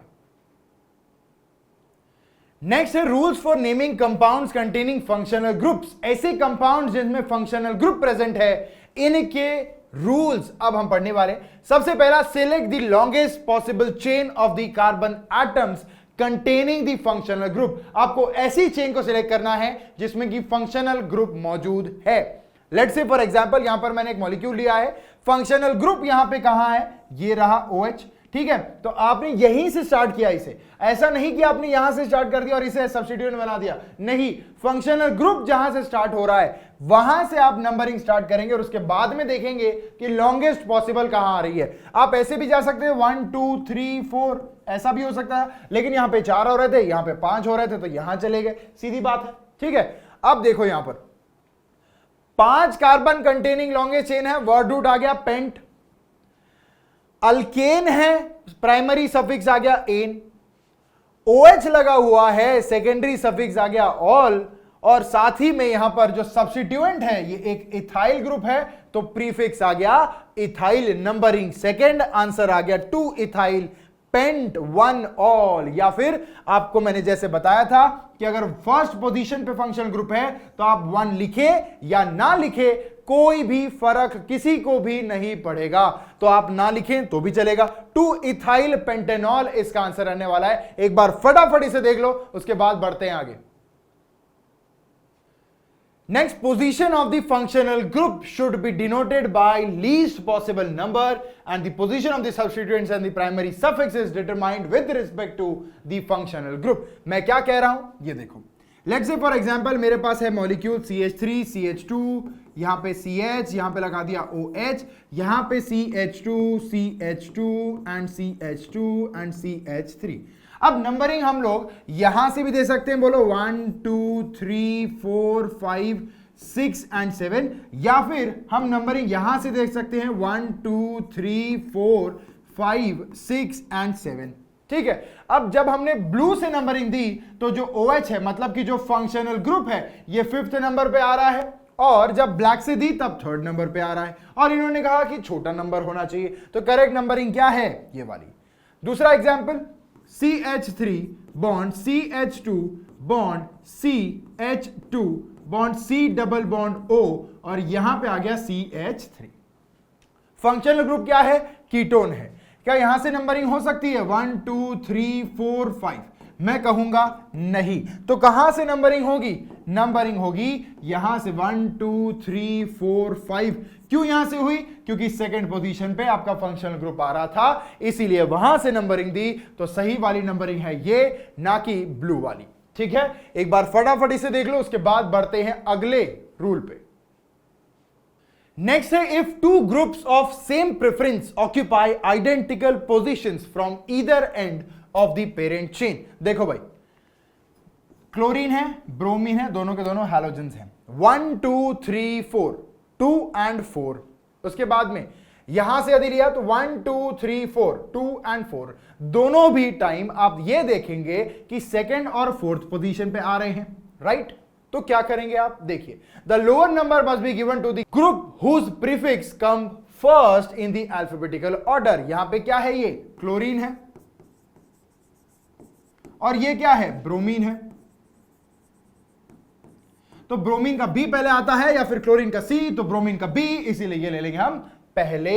नेक्स्ट है rules for naming compounds containing functional groups. ऐसे कंपाउंड्स जिनमें फंक्शनल ग्रुप प्रेजेंट है, इनके रूल्स अब हम पढ़ने वाले। सबसे पहला, select the longest possible chain of the carbon atoms containing the functional group. आपको ऐसी चेन को सिलेक्ट करना है जिसमें कि फंक्शनल ग्रुप मौजूद है। लेट्स से फॉर एग्जांपल यहां पर मैंने एक मॉलिक्यूल लिया है, फंक्शनल ग्रुप यहां पे कहां है? ये रहा OH, ठीक है। तो आपने यहीं से स्टार्ट किया इसे, ऐसा नहीं कि आपने यहां से स्टार्ट कर दिया और इसे सब्स्टिट्यूएंट बना दिया, नहीं, फंक्शनल ग्रुप जहां से स्टार्ट हो रहा है वहां से आप नंबरिंग स्टार्ट करेंगे, और उसके बाद में देखेंगे कि लॉन्गेस्ट पॉसिबल कहां आ रही है। आप ऐसे भी जा सकते हैं 1 2 3 4, ऐसा भी हो सकता है, लेकिन यहां पे 4 हो रहे थे, यहां पे 5 हो रहे थे, तो यहां चले गए, सीधी बात है, ठीक है। अब देखो यहां पर 5 कार्बन कंटेनिंग लॉन्गेस्ट चेन है, वर्ड रूट आ गया पेंट, अल्केन है, प्राइमरी सफिक्स आ गया एन, OH लगा हुआ है, सेकेंडरी सफिक्स आ गया ऑल, और साथ ही में यहां पर जो सब्स्टिट्यूएंट है ये एक इथाइल ग्रुप है, तो प्रीफिक्स आ गया इथाइल, नंबरिंग सेकेंड, आंसर आ गया 2 इथाइल पेंट 1 ऑल। या फिर आपको मैंने जैसे बताया था कि अगर फर्स्ट पोजीशन पे फंक्शनल ग्रुप है तो आप 1 लिखे या ना लिखे, कोई भी फर्क किसी को भी नहीं पड़ेगा, तो आप ना लिखें तो भी चलेगा। 2 इथाइल पेंटेनॉल इसका आंसर रहने वाला है। एक बार फटाफट इसे देख लो, उसके बाद बढ़ते हैं आगे। Next, position of the functional group should be denoted by least possible number, and the position of the substituents and the primary suffix is determined with respect to the functional group. मैं क्या कह रहा हूं ये देखो, let's say for example मेरे पास है molecule CH3 CH2, यहां पे CH, यहां पे लगा दिया OH, यहां पे CH2 CH2 and CH2 and CH3। अब नंबरिंग हम लोग यहां से भी दे सकते हैं, बोलो 1 2 3 4 5 6 एंड 7, या फिर हम नंबरिंग यहां से देख सकते हैं 1 2 3 4 5 6 एंड 7, ठीक है। अब जब हमने ब्लू से नंबरिंग दी तो जो OH है, मतलब कि जो फंक्शनल ग्रुप है, ये 5th नंबर पे आ रहा है, और जब ब्लैक से दी तब 3rd नंबर पे आ रहा है, और इन्होंने कहा कि छोटा नंबर होना चाहिए, तो करेक्ट नंबरिंग क्या है? ये वाली। दूसरा example, CH3 bond CH2 bond CH2 bond C double bond O, और यहां पे आ गया CH3। फंक्शनल ग्रुप क्या है? कीटोन है। क्या यहां से नंबरिंग हो सकती है? 1 2 3 4 5, मैं कहूंगा नहीं। तो कहां से नंबरिंग होगी? नंबरिंग होगी यहां से 1 2 3 4 5। क्यों यहां से हुई? क्योंकि सेकंड पोजीशन पे आपका फंक्शनल ग्रुप आ रहा था, इसीलिए वहां से नंबरिंग दी। तो सही वाली नंबरिंग है ये, ना कि ब्लू वाली। ठीक है, एक बार फटाफट इसे देख लो, उसके बाद बढ़ते हैं अगले रूल पे। नेक्स्ट है, if two groups of same preference occupy identical positions from either and of the parent chain. देखो भाई, क्लोरीन है, ब्रोमीन है, दोनों के दोनों हैलोजेंस हैं। 1 2 3 4, 2 and 4। उसके बाद में यहां से यदि लिया तो 1 2 3 4, 2 and 4, दोनों भी टाइम आप ये देखेंगे कि सेकेंड और फोर्थ पोजीशन पे आ रहे हैं, राइट? तो क्या करेंगे आप? देखिए, the lower number must be given to the group whose prefix come first in the alphabetical order. यहां पे क्या है? ये क्लोरीन है, और ये क्या है? ब्रोमीन है। तो ब्रोमीन का बी पहले आता है या फिर क्लोरीन का सी, तो ब्रोमीन का बी, इसीलिए ये ले लेंगे हम पहले।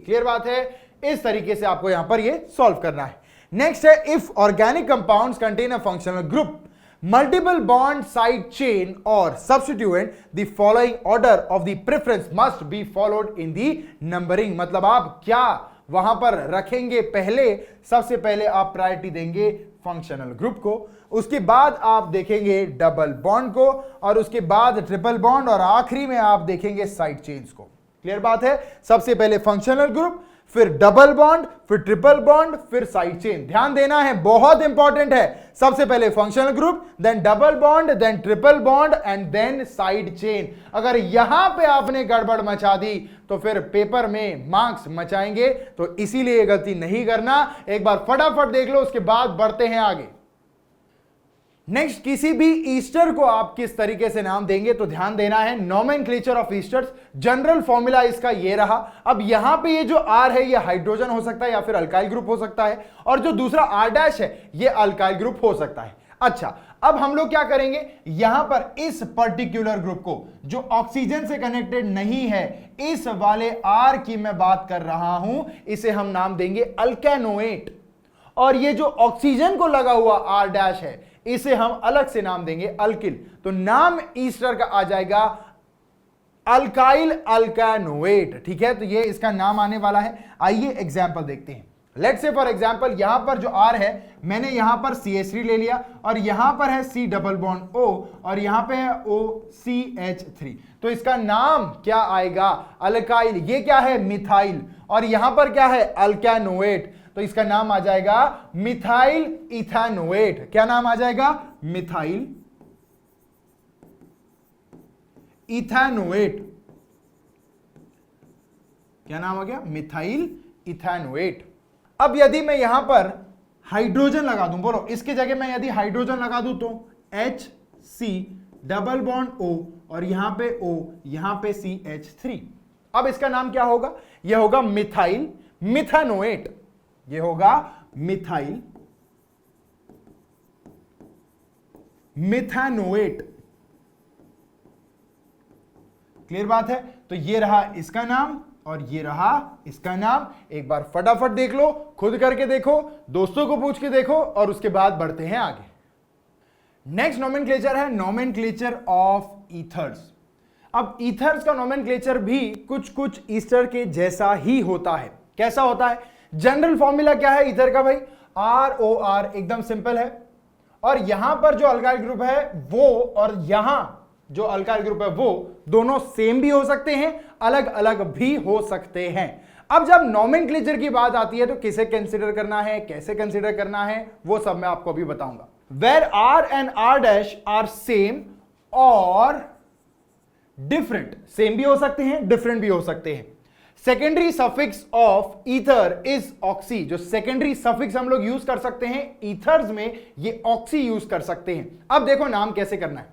क्लियर बात है? इस तरीके से आपको यहां पर ये सॉल्व करना है। नेक्स्ट है, if organic compounds contain a functional group, multiple bond side chain और substituent, the following order of the preference must be followed in the numbering. मतलब आप क्या वहां पर रखेंगे? पहले, सबसे पहले आप प्रायोरिटी देंगे फंक्शनल ग्रुप को, उसके बाद आप देखेंगे डबल बॉन्ड को, और उसके बाद ट्रिपल बॉन्ड, और आखिरी में आप देखेंगे साइड चेन्स को। क्लियर बात है? सबसे पहले फंक्शनल ग्रुप, फिर डबल बॉन्ड, फिर ट्रिपल बॉन्ड, फिर साइड चेन। ध्यान देना है, बहुत इंपॉर्टेंट है। सबसे पहले functional group, then double bond, then triple bond, and then side chain. अगर यहां पे आपने गड़बड़ मचा दी तो फिर पेपर में मार्क्स मचाएंगे, तो इसीलिए गलती नहीं करना। एक बार फटाफट देख लो, उसके बाद बढ़ते हैं आगे। नेक्स्ट, किसी भी ईस्टर को आप किस तरीके से नाम देंगे? तो ध्यान देना है, nomenclature of esters, general formula इसका ये रहा। अब यहां पे ये जो आर है, ये हाइड्रोजन हो सकता है या फिर अल्काइल ग्रुप हो सकता है, और जो दूसरा आर डैश है, ये अल्काइल ग्रुप हो सकता है। अच्छा, अब हम लोग क्या करेंगे? यहां पर इस पर्टिकुलर ग्रुप को, जो ऑक्सीजन से कनेक्टेड नहीं है, इस वाले आर की मैं बात कर रहा हूं, इसे हम नाम देंगे अल्केनोएट। और ये जो ऑक्सीजन को लगा हुआ आर डैश है, इसे हम अलग से नाम देंगे अल्किल। तो नाम ईस्टर का आ जाएगा अल्काइल अल्केनोएट। ठीक है, तो ये इसका नाम आने वाला है। आइए एग्जांपल देखते हैं। लेट्स से फॉर एग्जांपल, यहां पर जो आर है, मैंने यहां पर CH3 ले लिया, और यहां पर है C डबल बॉन्ड O, और यहां पे है OCH3। तो इसका नाम क्या आएगा? अल्काइल। ये क्या है? मिथाइल। और यहां पर क्या है? अल्केनोएट। तो इसका नाम आ जाएगा मिथाइल इथेनोएट। क्या नाम आ जाएगा? Methyl ethanoate. क्या नाम आ गया? Methyl ethanoate. अब यदि मैं यहां पर हाइड्रोजन लगा दूं, बोलो, इसकी जगह मैं यदि हाइड्रोजन लगा दूं तो HC डबल बॉन्ड O, और यहां पे O, यहां पे CH3। अब इसका नाम क्या होगा? यह होगा मिथाइल मिथेनोएट। ये होगा मिथाइल मिथेनोएट। क्लियर बात है? तो ये रहा इसका नाम, और ये रहा इसका नाम। एक बार फटाफट देख लो, खुद करके देखो, दोस्तों को पूछ के देखो, और उसके बाद बढ़ते हैं आगे। नेक्स्ट नोमेनक्लेचर है नोमेनक्लेचर ऑफ ईथर्स। अब ईथर्स का नोमेनक्लेचर भी कुछ कुछ ईस्टर के जैसा ही होता है। कैसा होता है? जनरल फॉर्मूला क्या है ईथर का भाई? ROR, एकदम सिंपल है। और यहां पर जो अल्काइल ग्रुप है वो, और यहां जो अल्काइल ग्रुप है वो, दोनों सेम भी हो सकते हैं, अलग अलग भी हो सकते हैं। अब जब नोमेनक्लेचर की बात आती है तो किसे कंसीडर करना है, कैसे कंसीडर करना है, वो सब मैं आपको अभी बताऊंगा। Where R and R' are same और डिफरेंट, सेम भी हो सकते हैं, डिफरेंट भी हो सकते हैं। Secondary suffix of ether is oxy. जो सेकेंडरी सफिक्स हम लोग यूज कर सकते हैं ईथर्स में, ये ऑक्सी यूज कर सकते हैं। अब देखो नाम कैसे करना है।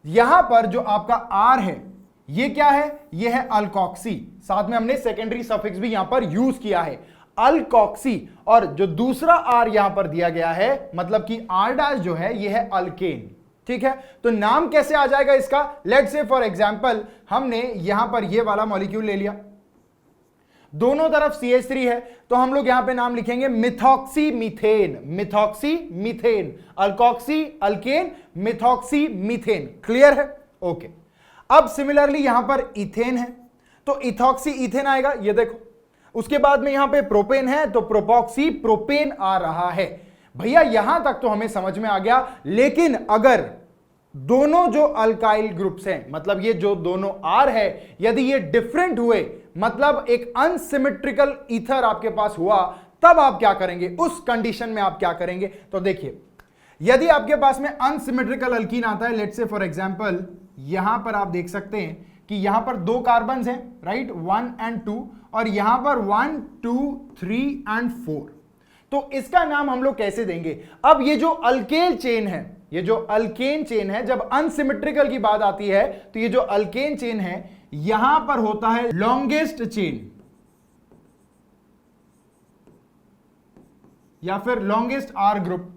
यहां पर जो आपका आर है, ये क्या है? ये है अल्कोक्सी। साथ में हमने सेकेंडरी सफिक्स भी यहां पर यूज किया है, अल्कोक्सी। और जो दूसरा आर यहां पर दिया गया है, मतलब कि आर डैश जो है, ये है अल्केन। ठीक है, तो नाम कैसे आ जाएगा इसका? लेट्स से फॉर एग्जांपल, हमने यहां पर ये वाला मॉलिक्यूल ले लिया, दोनों तरफ CH3 है, तो हम लोग यहां पे नाम लिखेंगे methoxy methane, methoxy methane, alkoxy alkane, methoxy methane. Clear है? ओके। अब सिमिलरली यहां पर इथेन है, तो इथॉक्सी इथेन आएगा, ये देखो। उसके बाद में यहां पे प्रोपेन है, तो प्रोपॉक्सी प्रोपेन आ रहा है। भैया यहां तक तो हमें समझ में आ गया, लेकिन अगर दोनों जो अल्काइल ग्रुप्स हैं, मतलब ये जो दोनों आर है, यदि ये डिफरेंट हुए, मतलब एक अनसिमेट्रिकल ईथर आपके पास हुआ, तब आप क्या करेंगे? उस कंडीशन में आप क्या करेंगे? तो देखिए, यदि आपके पास में अनसिमेट्रिकल अल्कीन आता है, लेट्स से फॉर एग्जांपल यहां पर आप देख सकते हैं कि यहां पर 2 कार्बन हैं, राइट, 1 and 2, और यहां पर 1 2 3 and 4। तो इसका नाम हम लोग कैसे देंगे? अब ये जो अल्केन चेन है, ये जो अल्केन चेन है, जब अनसिमेट्रिकल की बात आती है, तो ये जो अल्केन चेन है यहां पर होता है लॉन्गेस्ट चेन, या फिर लॉन्गेस्ट आर ग्रुप।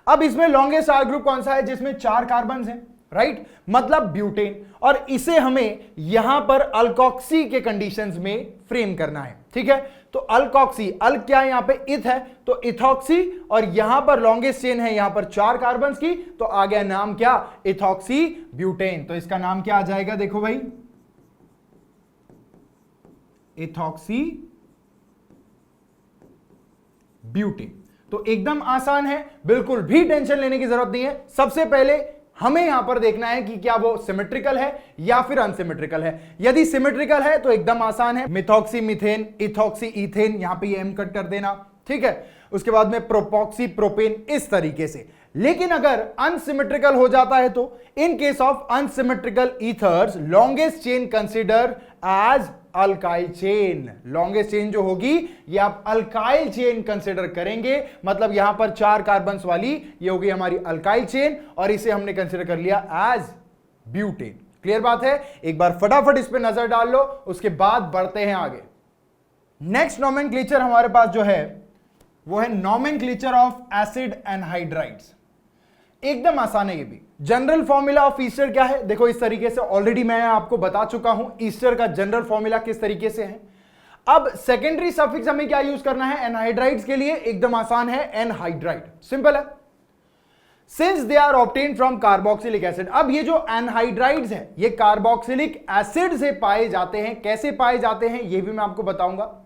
अब इसमें लॉन्गेस्ट आर ग्रुप कौन सा है? जिसमें 4 कार्बन हैं, राइट, मतलब ब्यूटेन। और इसे हमें यहां पर अल्कोक्सी के कंडीशंस में फ्रेम करना है, ठीक है? तो अल्कोक्सी, अल क्या है यहां पे? इथ है, तो इथॉक्सी, और यहां पर लॉन्गेस्ट चेन है यहां पर 4 कार्बन की, तो आ गया नाम क्या? Ethoxy butane. तो इसका नाम क्या आ जाएगा? देखो भाई, इथॉक्सी ब्यूटेन। तो एकदम आसान है, बिल्कुल भी टेंशन लेने की जरूरत नहीं है। सबसे पहले हमें यहां पर देखना है कि क्या वो सिमेट्रिकल है या फिर अनसिमेट्रिकल है। यदि सिमेट्रिकल है तो एकदम आसान है, मिथॉक्सी मीथेन, इथॉक्सी इथेन, यहां पे ये एम कट कर देना, ठीक है? उसके बाद में प्रोपॉक्सी प्रोपेन, इस तरीके से। लेकिन अगर अनसिमेट्रिकल हो जाता है तो in case of unsymmetrical ethers, longest chain consider as alkyl chain. Longest chain जो होगी ये आप अल्काइल चेन कंसीडर करेंगे, मतलब यहां पर 4 कार्बन्स वाली ये होगी हमारी अल्काइल चेन, और इसे हमने कंसीडर कर लिया एज ब्यूटेन। क्लियर बात है? एक बार फटाफट इस पे नजर डाल लो, उसके बाद बढ़ते हैं आगे। नेक्स्ट नोमेनक्लेचर हमारे पास जो है वो है नोमेनक्लेचर ऑफ एसिड एनहाइड्राइड्स। एकदम आसान है ये भी। जनरल फॉर्मूला ऑफ ईस्टर क्या है? देखो इस तरीके से, ऑलरेडी मैं आपको बता चुका हूं ईस्टर का जनरल फॉर्मूला किस तरीके से है। अब सेकेंडरी सफिक्स हमें क्या यूज करना है एनहाइड्राइड्स के लिए? एकदम आसान है, एनहाइड्राइड, सिंपल है। Since they are obtained from carboxylic acid. अब ये जो एनहाइड्राइड्स है ये कार्बोक्सिलिक एसिड से पाए जाते हैं। कैसे पाए जाते हैं ये भी मैं आपको बताऊंगा।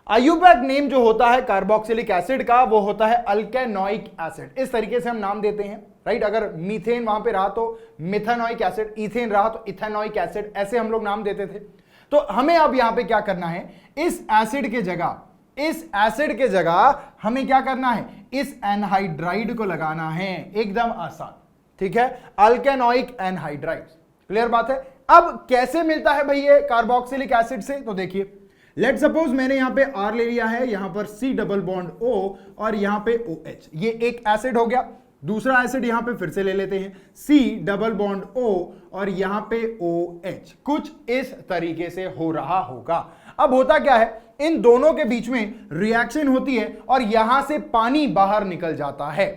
आयुपैक नेम जो होता है कार्बोक्सिलिक एसिड का वो होता है अल्केनोइक एसिड। इस तरीके से हम नाम देते हैं, राइट? अगर मीथेन वहां पे रहा तो मिथेनोइक एसिड, इथेन रहा तो इथेनोइक एसिड, ऐसे हम लोग नाम देते थे। तो हमें अब यहां पे क्या करना है? इस एसिड के जगह हमें क्या करना है? इस एनहाइड्राइड को लगाना है। एकदम आसान, ठीक है? अल्केनोइक एनहाइड्राइड। क्लियर बात है? अब कैसे मिलता है भाई ये कार्बोक्सिलिक एसिड से? तो देखिए, लेट सपोज मैंने यहां पे R ले लिया है, यहां पर C डबल बॉन्ड O और यहां पे OH, ये एक एसिड हो गया। दूसरा एसिड यहां पे फिर से ले लेते हैं, C डबल बॉन्ड O और यहां पे OH। कुछ इस तरीके से हो रहा होगा। अब होता क्या है, इन दोनों के बीच में रिएक्शन होती है और यहां से पानी बाहर निकल जाता है।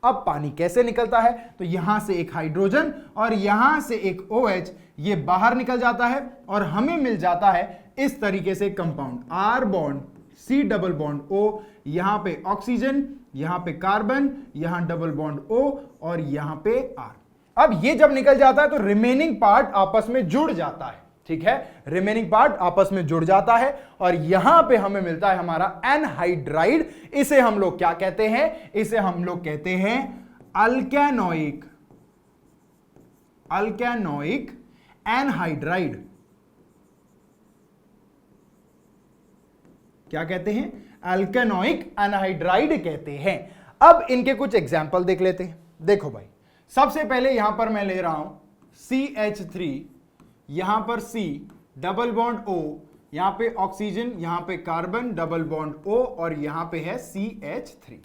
अब पानी कैसे निकलता है? तो यहां से एक हाइड्रोजन और यहां से एक OH, ये बाहर निकल जाता है और हमें मिल जाता है इस तरीके से compound R bond C double bond O, यहां पे ऑक्सीजन, यहां पे कार्बन, यहां डबल बॉन्ड O और यहां पे R। अब ये जब निकल जाता है तो रिमेनिंग पार्ट आपस में जुड़ जाता है, ठीक है? रिमेनिंग पार्ट आपस में जुड़ जाता है और यहां पे हमें मिलता है हमारा एनहाइड्राइड। इसे हम लोग क्या कहते हैं? इसे हम लोग कहते हैं अल्केनोइक एनहाइड्राइड। क्या कहते हैं? अल्केनोइक एनहाइड्राइड कहते हैं। अब इनके कुछ एग्जाम्पल देख लेते हैं। देखो भाई, सबसे पहले यहां पर मैं ले रहा हूं CH3, यहां पर C डबल बॉन्ड O, यहां पे ऑक्सीजन, यहां पे कार्बन, डबल बॉन्ड O और यहां पे है CH3।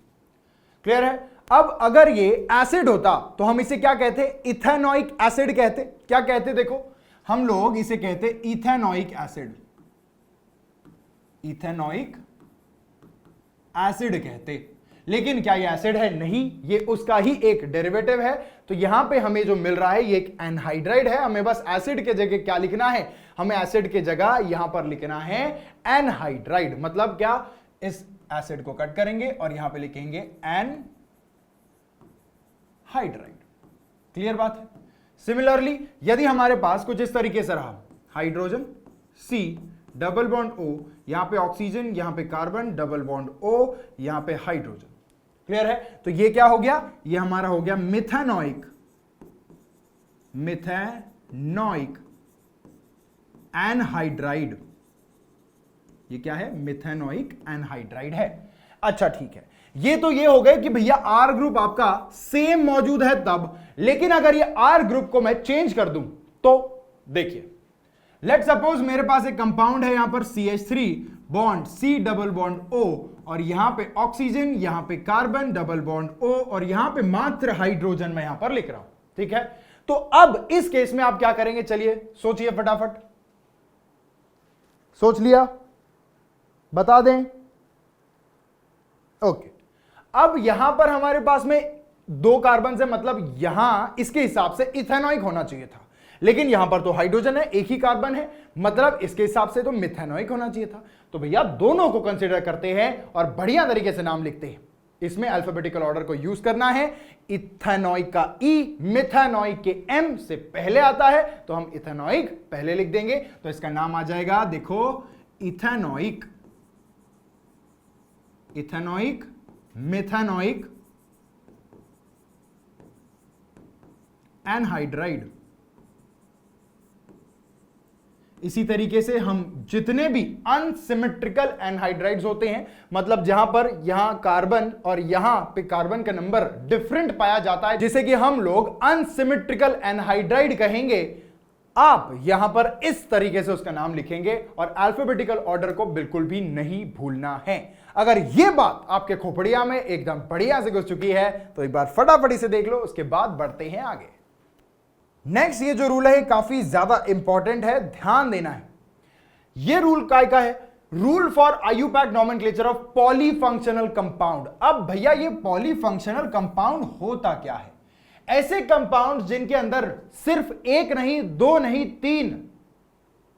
क्लियर है? अब अगर ये एसिड होता तो हम इसे क्या कहते? इथेनोइक एसिड कहते। क्या कहते? देखो, हम लोग इसे कहते इथेनोइक एसिड, इथेनोइक एसिड कहते। लेकिन क्या ये एसिड है? नहीं, ये उसका ही एक डेरिवेटिव है। तो यहां पे हमें जो मिल रहा है ये एक एनहाइड्राइड है। हमें बस एसिड के जगह क्या लिखना है? हमें एसिड के जगह यहां पर लिखना है एनहाइड्राइड। मतलब क्या? इस एसिड को कट करेंगे और यहां पे लिखेंगे एनहाइड्राइड। क्लियर बात है? सिमिलरली यदि हमारे पास कुछ इस तरीके से रहा, hydrogen C double bond O, यहां पे ऑक्सीजन, यहां पे कार्बन, डबल बॉन्ड O, यहां पे हाइड्रोजन। क्लियर है? तो ये क्या हो गया? ये हमारा हो गया मिथेनोइक एनहाइड्राइड। ये क्या है? मिथेनोइक एनहाइड्राइड है। अच्छा ठीक है, ये तो ये हो गए कि भैया R ग्रुप आपका सेम मौजूद है तब, लेकिन अगर ये R ग्रुप को मैं चेंज कर दूं तो देखिए, लेट सपोज मेरे पास एक कंपाउंड है यहां पर CH3 bond C double bond O, और यहां पे ऑक्सीजन, यहां पे कार्बन, डबल बॉन्ड O, और यहां पे मात्र हाइड्रोजन मैं यहां पर लिख रहा हूं। ठीक है, तो अब इस केस में आप क्या करेंगे? चलिए सोचिए फटाफट। सोच लिया? बता दें। ओके, अब यहां पर हमारे पास में 2 कार्बन से, मतलब यहां इसके हिसाब से इथेनोइक होना चाहिए था, लेकिन यहां पर तो हाइड्रोजन है, एक ही कार्बन है, मतलब इसके हिसाब से तो मिथेनोइक होना चाहिए था। तो भैया दोनों को कंसीडर करते हैं और बढ़िया तरीके से नाम लिखते हैं। इसमें अल्फाबेटिकल ऑर्डर को यूज करना है। इथेनोइक का E मिथेनोइक के M से पहले आता है, तो हम इथेनोइक पहले लिख देंगे, तो इसका नाम आ जाएगा, देखो, इथेनोइक मिथेनोइक एनहाइड्राइड। इसी तरीके से हम जितने भी अनसिमेट्रिकल एनहाइड्राइड्स होते हैं, मतलब जहां पर यहां कार्बन और यहां पे कार्बन का नंबर डिफरेंट पाया जाता है, जिसे कि हम लोग अनसिमेट्रिकल एनहाइड्राइड कहेंगे, आप यहां पर इस तरीके से उसका नाम लिखेंगे और अल्फाबेटिकल ऑर्डर को बिल्कुल भी नहीं भूलना है। अगर यह बात आपके खोपड़िया में एकदम बढ़िया से घुस चुकी है तो एक बार फटाफटी से देख लो, उसके बाद बढ़ते हैं आगे। नेक्स्ट ये जो रूल है काफी ज्यादा इंपॉर्टेंट है, ध्यान देना है। ये रूल काय का है? Rule for IUPAC nomenclature of polyfunctional compound. अब भैया ये पॉलीफंक्शनल कंपाउंड होता क्या है? ऐसे कंपाउंड जिनके अंदर सिर्फ एक नहीं, 2 नहीं, 3,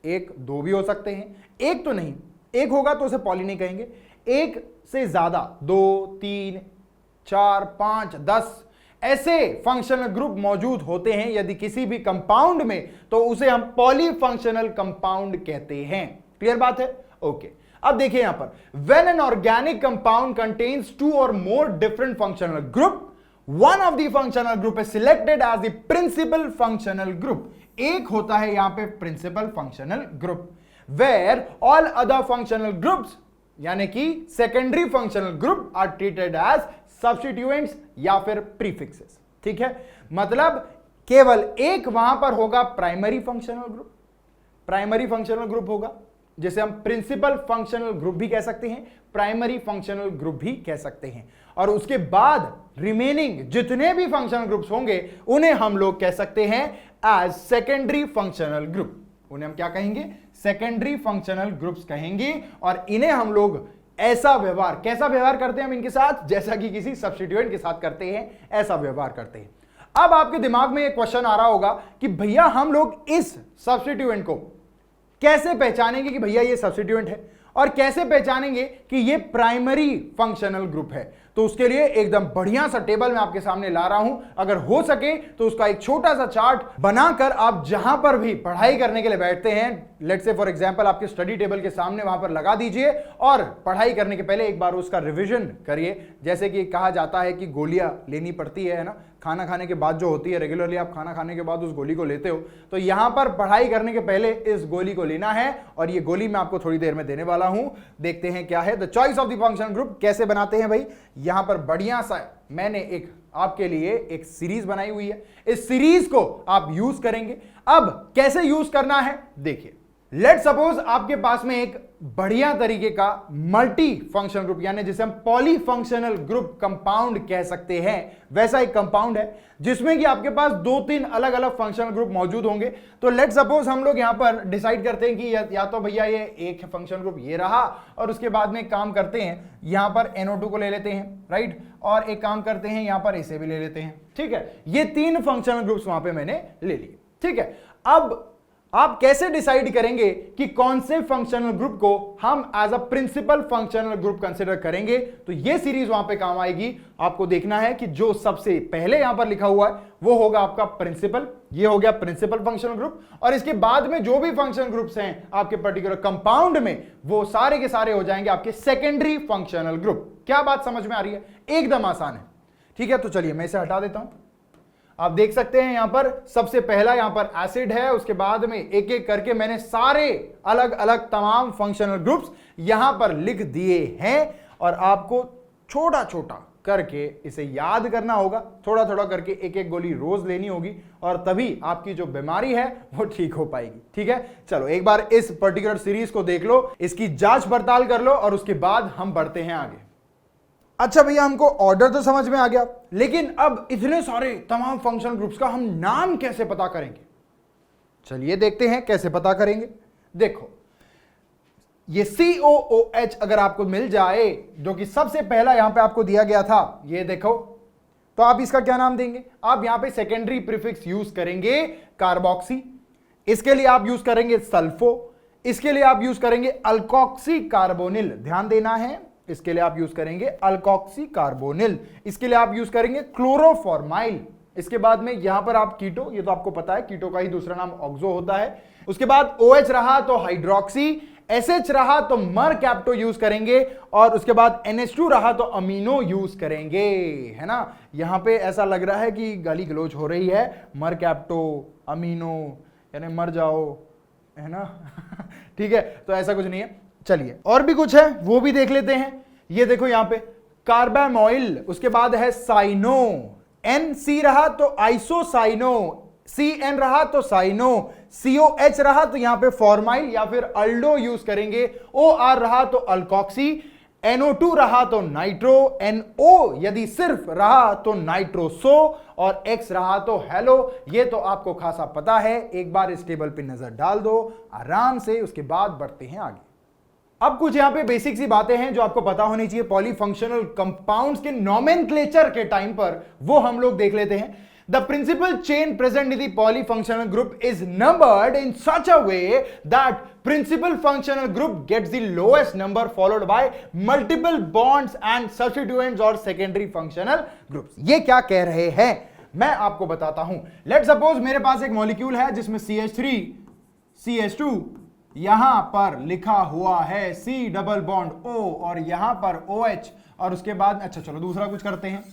1 2 भी हो सकते हैं, एक तो नहीं, एक होगा तो उसे पॉली नहीं कहेंगे, एक से ज्यादा 2 3 4 5 10 ऐसे फंक्शनल ग्रुप मौजूद होते हैं यदि किसी भी कंपाउंड में, तो उसे हम पॉलीफंक्शनल कंपाउंड कहते हैं। क्लियर बात है? ओके, अब देखिए यहां पर, when an organic compound contains 2 और more different functional group, one of the functional group is selected as the principal functional group. एक होता है यहां पे principal functional group, where all other functional groups यानी कि secondary functional group are treated as substituents या फिर prefixes. ठीक है, मतलब केवल एक वहां पर होगा primary functional group, primary functional group होगा, जिसे हम प्रिंसिपल फंक्शनल ग्रुप भी कह सकते हैं, प्राइमरी फंक्शनल ग्रुप भी कह सकते हैं, और उसके बाद रिमेनिंग जितने भी फंक्शनल ग्रुप्स होंगे उन्हें हम लोग कह सकते हैं एज सेकेंडरी फंक्शनल ग्रुप। उन्हें हम क्या कहेंगे? सेकेंडरी फंक्शनल ग्रुप्स कहेंगे, और इन्हें हम लोग ऐसा व्यवहार, कैसा व्यवहार करते हैं हम इनके साथ? जैसा कि किसी सब्स्टिट्यूएंट के साथ करते हैं, ऐसा व्यवहार करते हैं। अब आपके दिमाग में एक क्वेश्चन आ रहा होगा कि भैया हम लोग इस सब्स्टिट्यूएंट को कैसे पहचानेंगे कि भैया ये सब्स्टिट्यूएंट है, और कैसे पहचानेंगे कि ये प्राइमरी फंक्शनल ग्रुप है? तो उसके लिए एकदम बढ़िया सा टेबल मैं आपके सामने ला रहा हूं। अगर हो सके तो उसका एक छोटा सा चार्ट बनाकर आप जहां पर भी पढ़ाई करने के लिए बैठते हैं, लेट्स से फॉर एग्जांपल आपके स्टडी टेबल के सामने वहां पर लगा दीजिए, और पढ़ाई करने के पहले एक बार उसका रिवीजन करिए। जैसे कि कहा जाता है कि गोलियां लेनी पड़ती है ना, खाना खाने के बाद जो होती है, रेगुलरली आप खाना खाने के बाद उस गोली को लेते हो, तो यहां पर पढ़ाई करने के पहले इस गोली को लेना है, और ये गोली मैं आपको थोड़ी देर में देने वाला हूं। देखते हैं क्या है the choice of the functional group. कैसे बनाते हैं भाई? यहां पर बढ़िया सा मैंने एक आपके लिए एक सीरीज बनाई हुई है, इस सीरीज को आप यूज करेंगे। अब कैसे यूज करना है देखिए, लेट सपोज आपके पास में एक बढ़िया तरीके का मल्टी फंक्शनल ग्रुप, यानी जिसे हम पॉली फंक्शनल ग्रुप कंपाउंड कह सकते हैं, वैसा एक कंपाउंड है जिसमें कि आपके पास 2-3 अलग अलग फंक्शनल ग्रुप मौजूद होंगे। तो लेट सपोज हम लोग यहां पर डिसाइड करते हैं कि या तो भैया ये एक फंक्शनल ग्रुप ये रहा, और उसके बाद में एक काम करते हैं यहां पर NO2 को ले लेते हैं, राइट, और एक काम करते हैं यहां पर इसे भी ले लेते हैं, ठीक है। ये 3 फंक्शनल ग्रुप्स वहां पे मैंने ले लिए, ठीक है। अब आप कैसे डिसाइड करेंगे कि कौन से फंक्शनल ग्रुप को हम as a principal functional group consider करेंगे? तो ये सीरीज वहां पे काम आएगी। आपको देखना है कि जो सबसे पहले यहां पर लिखा हुआ है वो होगा आपका प्रिंसिपल, ये हो गया प्रिंसिपल फंक्शनल ग्रुप, और इसके बाद में जो भी फंक्शनल ग्रुप्स हैं आपके पर्टिकुलर कंपाउंड में, वो सारे के सारे हो जाएंगे आपके सेकेंडरी फंक्शनल ग्रुप। क्या बात समझ में आ रही है? एकदम आसान है, ठीक है। तो चलिए मैं इसे हटा देता हूं। आप देख सकते हैं यहां पर सबसे पहला यहां पर एसिड है, उसके बाद में एक एक करके मैंने सारे अलग अलग तमाम फंक्शनल ग्रुप्स यहां पर लिख दिए हैं, और आपको छोटा छोटा करके इसे याद करना होगा, थोड़ा थोड़ा करके एक एक गोली रोज लेनी होगी, और तभी आपकी जो बीमारी है वो ठीक हो पाएगी, ठीक है। चलो एक बार इस पर्टिकुलर सीरीज को देख लो, इसकी जांच पड़ताल कर लो, और उसके बाद हम बढ़ते हैं आगे। अच्छा भैया, हमको ऑर्डर तो समझ में आ गया, लेकिन अब इतने सारे तमाम फंक्शनल ग्रुप्स का हम नाम कैसे पता करेंगे? चलिए देखते हैं कैसे पता करेंगे। देखो, ये COOH अगर आपको मिल जाए, जो कि सबसे पहला यहां पे आपको दिया गया था, ये देखो, तो आप इसका क्या नाम देंगे? आप यहां पे सेकेंडरी प्रीफिक्स यूज करेंगे कार्बोक्सी, इसके लिए आप यूज करेंगे सल्फो, इसके लिए आप यूज करेंगे अल्कोक्सी कार्बोनिल, ध्यान देना है, इसके लिए आप यूज करेंगे अल्कोक्सी कार्बोनिल, इसके लिए आप यूज करेंगे क्लोरोफॉर्माइल, इसके बाद में यहां पर आप कीटो, ये तो आपको पता है कीटो का ही दूसरा नाम ऑक्सो होता है, उसके बाद OH रहा तो हाइड्रोक्सी, SH रहा तो मरकैप्टो यूज करेंगे, और उसके बाद NH2 रहा तो अमीनो यूज करेंगे, है ना। यहां पे ऐसा लग रहा है कि गाली गलोच हो रही है, मरकैप्टो अमीनो यानी मर जाओ, है ना ठीक है, तो ऐसा कुछ नहीं है। चलिए और भी कुछ है वो भी देख लेते हैं। ये देखो यहां पे कार्बामोइल, उसके बाद है साइनो, NC रहा तो आइसोसाइनो, CN रहा तो साइनो, COH रहा तो यहां पे फॉर्माइल या फिर अल्डो यूज करेंगे, OR रहा तो अल्कोक्सी, NO2 रहा तो नाइट्रो, NO यदि सिर्फ रहा तो नाइट्रोसो, और X रहा तो हेलो। ये तो आपको खासा पता है, एक बार इस टेबल पे नजर डाल दो आराम से, उसके बाद बढ़ते हैं आगे। अब कुछ यहां पे बेसिक सी बातें हैं जो आपको पता होनी चाहिए पॉलीफंक्शनल कंपाउंड्स के नोमेनक्लेचर के टाइम पर, वो हम लोग देख लेते हैं। The principal chain present in the polyfunctional group is numbered in such a way that principal functional group gets the lowest number followed by multiple bonds and substituents or secondary functional groups। ये क्या कह रहे हैं मैं आपको बताता हूं। Let's suppose मेरे पास एक मॉलिक्यूल है जिसमें CH3 CH2 यहां पर लिखा हुआ है C डबल बॉन्ड O, और यहां पर OH, और उसके बाद अच्छा चलो दूसरा कुछ करते हैं,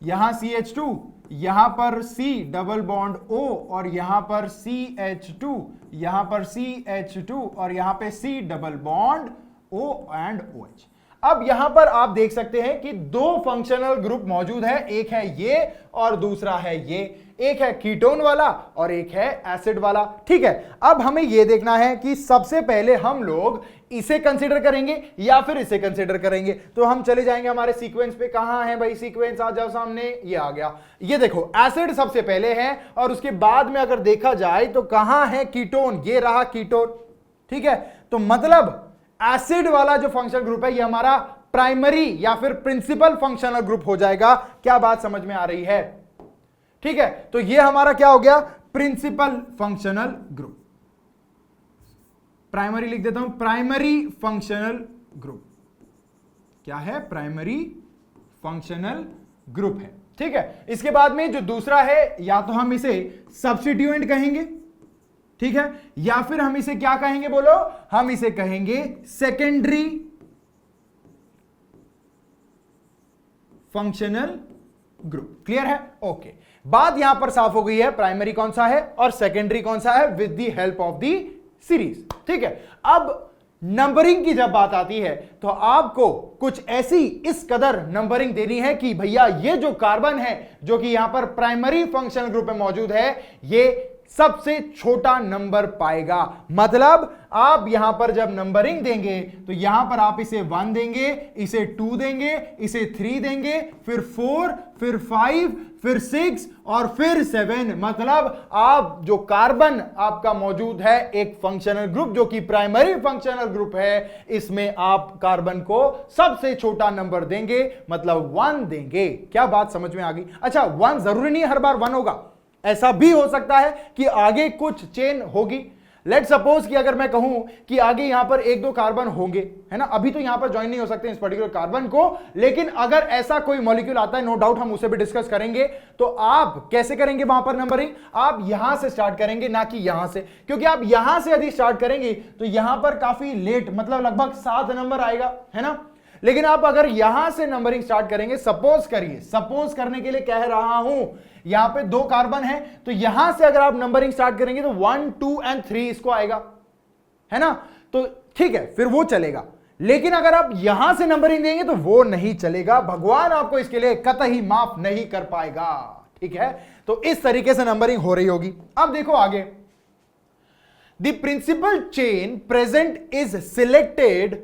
यहां CH2, यहां पर C डबल बॉन्ड O, और यहां पर CH2, यहां पर CH2, और यहां पे C double bond O and OH। अब यहां पर आप देख सकते हैं कि दो फंक्शनल ग्रुप मौजूद है, एक है ये और दूसरा है ये, एक है कीटोन वाला और एक है एसिड वाला, ठीक है। अब हमें यह देखना है कि सबसे पहले हम लोग इसे कंसीडर करेंगे या फिर इसे कंसीडर करेंगे। तो हम चले जाएंगे हमारे सीक्वेंस पे, कहां है भाई सीक्वेंस, आ जाओ सामने, ये आ गया। ये देखो एसिड सबसे पहले है, और उसके बाद में अगर देखा जाए तो कहां है कीटोन, ये रहा कीटोन, ठीक है। तो मतलब एसिड वाला जो फंक्शनल ग्रुप है ये हमारा प्राइमरी या फिर प्रिंसिपल फंक्शनल ग्रुप हो जाएगा। क्या बात समझ में आ रही है? ठीक है, तो ये हमारा क्या हो गया, प्रिंसिपल फंक्शनल ग्रुप। प्राइमरी लिख देता हूं, प्राइमरी फंक्शनल ग्रुप क्या है, प्राइमरी फंक्शनल ग्रुप है, ठीक है। इसके बाद में जो दूसरा है, या तो हम इसे सब्स्टिट्यूएंट कहेंगे, ठीक है, या फिर हम इसे क्या कहेंगे बोलो, हम इसे कहेंगे सेकेंडरी फंक्शनल ग्रुप। क्लियर है? ओके, बात यहां पर साफ हो गई है, प्राइमरी कौन सा है और सेकेंडरी कौन सा है, with the help of the series, ठीक है। अब नंबरिंग की जब बात आती है तो आपको कुछ ऐसी इस कदर नंबरिंग देनी है कि भैया ये जो कार्बन है जो कि यहां पर प्राइमरी फंक्शनल ग्रुप में मौजूद है, ये सबसे छोटा नंबर पाएगा। मतलब आप यहां पर जब नंबरिंग देंगे तो यहां पर आप इसे 1 देंगे, इसे 2 देंगे, इसे 3 देंगे, फिर 4, फिर 5, फिर 6 और फिर 7। मतलब आप जो कार्बन आपका मौजूद है एक फंक्शनल ग्रुप जो कि प्राइमरी फंक्शनल ग्रुप है, इसमें आप कार्बन को सबसे छोटा नंबर देंगे, मतलब 1 देंगे। क्या बात समझ में आ गई? अच्छा, 1 जरूरी नहीं हर बार 1 होगा, ऐसा भी हो सकता है कि आगे कुछ चेन होगी। लेट सपोज कि अगर मैं कहूं कि आगे यहां पर 1-2 कार्बन होंगे, है ना, अभी तो यहां पर ज्वाइन नहीं हो सकते इस पर्टिकुलर कार्बन को, लेकिन अगर ऐसा कोई मॉलिक्यूल आता है, नो डाउट हम उसे भी डिस्कस करेंगे। तो आप कैसे करेंगे वहां पर नंबरिंग? आप यहां से स्टार्ट करेंगे, ना कि यहां से, क्योंकि आप यहां से यदि स्टार्ट करेंगे तो यहां पर काफी लेट, मतलब लगभग 7 नंबर आएगा, है ना। लेकिन आप अगर यहां से नंबरिंग स्टार्ट करेंगे, सपोज करिए, सपोज करने के लिए कह रहा हूं, यहां पे 2 कार्बन है, तो यहां से अगर आप नंबरिंग स्टार्ट करेंगे तो 1, 2 और 3 इसको आएगा, है ना। तो ठीक है, फिर वो चलेगा। लेकिन अगर आप यहां से नंबरिंग देंगे तो वो नहीं चलेगा, भगवान आपको इसके लिए कतई माफ नहीं कर पाएगा, ठीक है। तो इस तरीके से नंबरिंग हो रही होगी। अब देखो आगे, the principal chain present is selected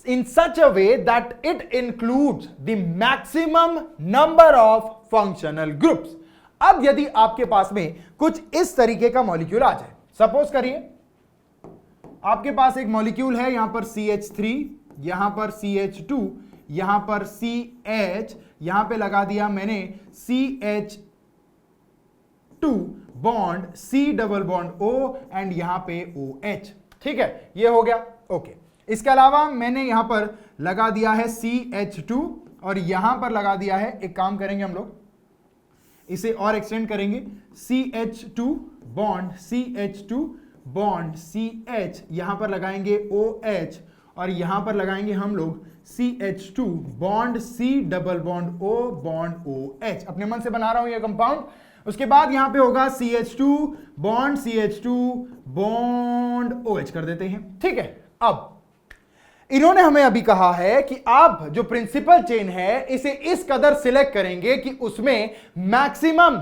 in such a way that it includes the maximum number of functional groups। अब यदि आपके पास में कुछ इस तरीके का मॉलिक्यूल आ जाए, सपोज करिए आपके पास एक मॉलिक्यूल है, यहां पर CH3, यहां पर CH2, यहां पर CH, यहां पे लगा दिया मैंने CH2 bond C double bond O and यहां पे OH, ठीक है, ये हो गया, ओके। इसके अलावा मैंने यहां पर लगा दिया है CH2 और यहां पर लगा दिया है, एक काम करेंगे हम लोग, इसे और एक्सटेंड करेंगे, CH2 bond CH2 bond CH, यहां पर लगाएंगे OH और यहां पर लगाएंगे हम लोग CH2 bond C double bond O bond OH। अपने मन से बना रहा हूं ये कंपाउंड। उसके बाद यहां पे होगा CH2 bond CH2 bond OH कर देते हैं, ठीक है। अब इन्होंने हमें अभी कहा है कि आप जो प्रिंसिपल चेन है इसे इस कदर सिलेक्ट करेंगे कि उसमें maximum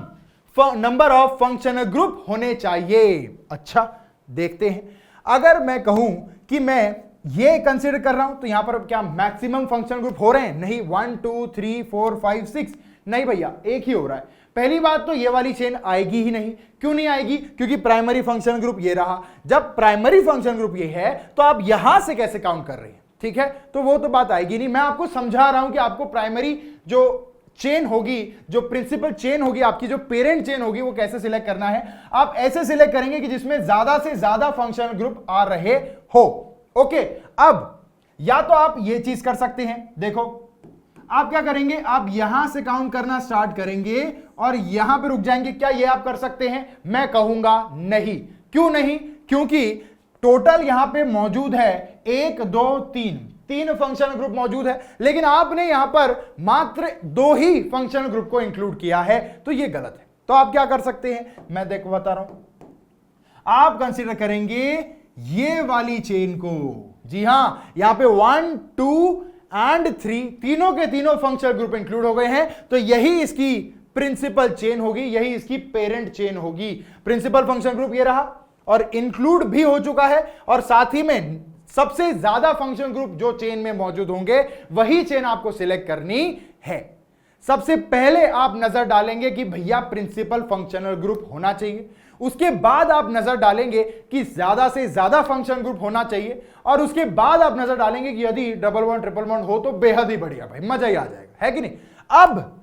number of functional group होने चाहिए। अच्छा, देखते हैं, अगर मैं कहूं कि मैं ये कंसीडर कर रहा हूं तो यहां पर क्या मैक्सिमम फंक्शनल ग्रुप हो रहे हैं? नहीं, 1 2 3 4 5 6, नहीं भैया, एक ही हो रहा है। पहली बात तो ये वाली चेन आएगी ही नहीं। क्यों नहीं आएगी? क्योंकि प्राइमरी फंक्शनल ग्रुप ये रहा। जब प्राइमरी फंक्शनल ग्रुप ये है तो आप यहां से कैसे काउंट कर रहे हैं, ठीक है, तो वो तो बात आएगी नहीं। मैं आपको समझा रहा हूं कि आपको प्राइमरी जो चेन होगी, जो प्रिंसिपल चेन होगी, आपकी जो पेरेंट चेन होगी, वो कैसे सिलेक्ट करना है। आप ऐसे सिलेक्ट करेंगे कि जिसमें ज्यादा से ज्यादा फंक्शनल ग्रुप आ रहे हो, ओके। अब या तो आप ये चीज कर सकते हैं, देखो आप क्या करेंगे, आप यहां से काउंट करना स्टार्ट करेंगे और यहां पे रुक जाएंगे। क्या ये आप कर सकते हैं? मैं कहूंगा नहीं। क्यों नहीं? क्योंकि टोटल यहां पे मौजूद है 1 2 3 फंक्शनल ग्रुप मौजूद है, लेकिन आपने यहां पर मात्र 2 ही फंक्शनल ग्रुप को इंक्लूड किया है, तो ये गलत है। तो आप क्या कर सकते हैं, मैं देखो बता रहा हूं, आप कंसीडर करेंगे ये वाली चेन को। जी हां, यहां पे 1 2 एंड 3 तीनों के तीनों फंक्शनल ग्रुप इंक्लूड हो गए हैं, तो यही इसकी प्रिंसिपल चेन होगी, यही इसकी पेरेंट चेन होगी। प्रिंसिपल फंक्शनल ग्रुप ये रहा और इंक्लूड भी हो चुका है, और साथ ही में सबसे ज्यादा फंक्शनल ग्रुप जो चेन में मौजूद होंगे वही चेन आपको सिलेक्ट करनी है। सबसे पहले आप नजर डालेंगे कि भैया प्रिंसिपल फंक्शनल ग्रुप होना चाहिए, उसके बाद आप नजर डालेंगे कि ज्यादा से ज्यादा फंक्शनल ग्रुप होना चाहिए, और उसके बाद आप नजर डालेंगे कि यदि डबल बॉन्ड ट्रिपल बॉन्ड हो तो बेहद ही बढ़िया, भाई मजा ही आ जाएगा, है कि नहीं। अब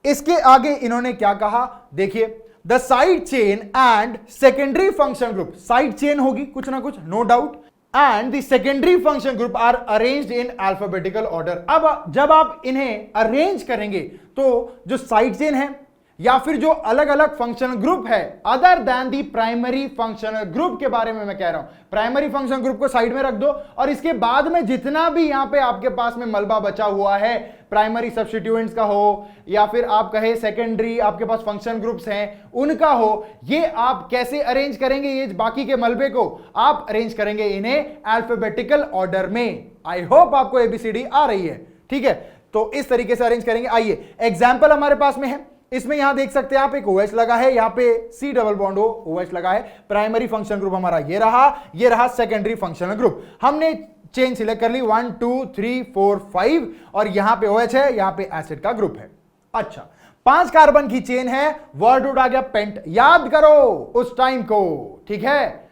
इसके आगे इन्होंने क्या कहा, देखिए, the side chain and secondary functional group, side chain होगी कुछ ना कुछ, no doubt, and the secondary function group are arranged in alphabetical order. अब जब आप इन्हें अरेंज करेंगे तो जो साइड चेन है या फिर जो अलग अलग फंक्शनल ग्रुप है other than the primary functional group के बारे में मैं कह रहा हूं, प्राइमरी फंक्शनल ग्रुप को साइड में रख दो, और इसके बाद में जितना भी यहां पे आपके पास में मलबा बचा हुआ है, प्राइमरी सब्स्टिट्यूएंट्स का हो या फिर आप कहे सेकेंडरी आपके पास फंक्शन ग्रुप्स हैं उनका हो, ये आप कैसे अरेंज करेंगे, ये बाकी के मलबे को आप अरेंज करेंगे इन्हें अल्फाबेटिकल ऑर्डर में। आई होप आपको एबीसीडी आ रही है, ठीक है, तो इस तरीके से अरेंज करेंगे। आइए एग्जाम्पल हमारे पास में है, इसमें यहां देख सकते हैं आप एक OH लगा है, यहां पे C डबल बॉन्ड OH लगा है। प्राइमरी फंक्शनल ग्रुप हमारा ये रहा सेकेंडरी फंक्शनल ग्रुप। हमने चेन सिलेक्ट कर ली 1 2 3 4 5 और यहां पे OH है, यहां पे एसिड का ग्रुप है। अच्छा, 5 कार्बन की चेन है, वर्ड रूट आ गया पेंट, याद करो उस टाइम को, ठीक है।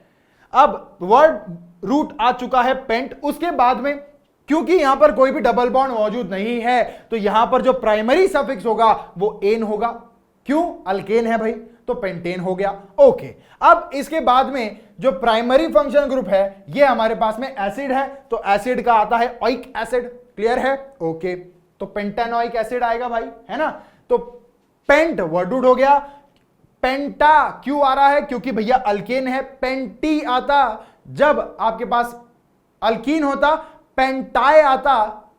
अब वर्ड रूट आ चुका है पेंट, उसके बाद में क्योंकि यहां पर कोई भी डबल बॉन्ड मौजूद नहीं है तो यहां पर जो प्राइमरी सफिक्स होगा वो एन होगा। क्यों? अल्केन है भाई, तो पेंटेन हो गया। ओके, अब इसके बाद में जो प्राइमरी फंक्शनल ग्रुप है ये हमारे पास में एसिड है, तो एसिड का आता है ओइक एसिड। क्लियर है? ओके, तो पेंटानोइक एसिड आएगा भाई, है ना। तो पेंट वर्ड रूट हो गया, पेंटा क्यों आ रहा है? क्योंकि भैया अल्केन है। पेंटी आता जब आपके पास अल्कीन होता, पेंटाए आता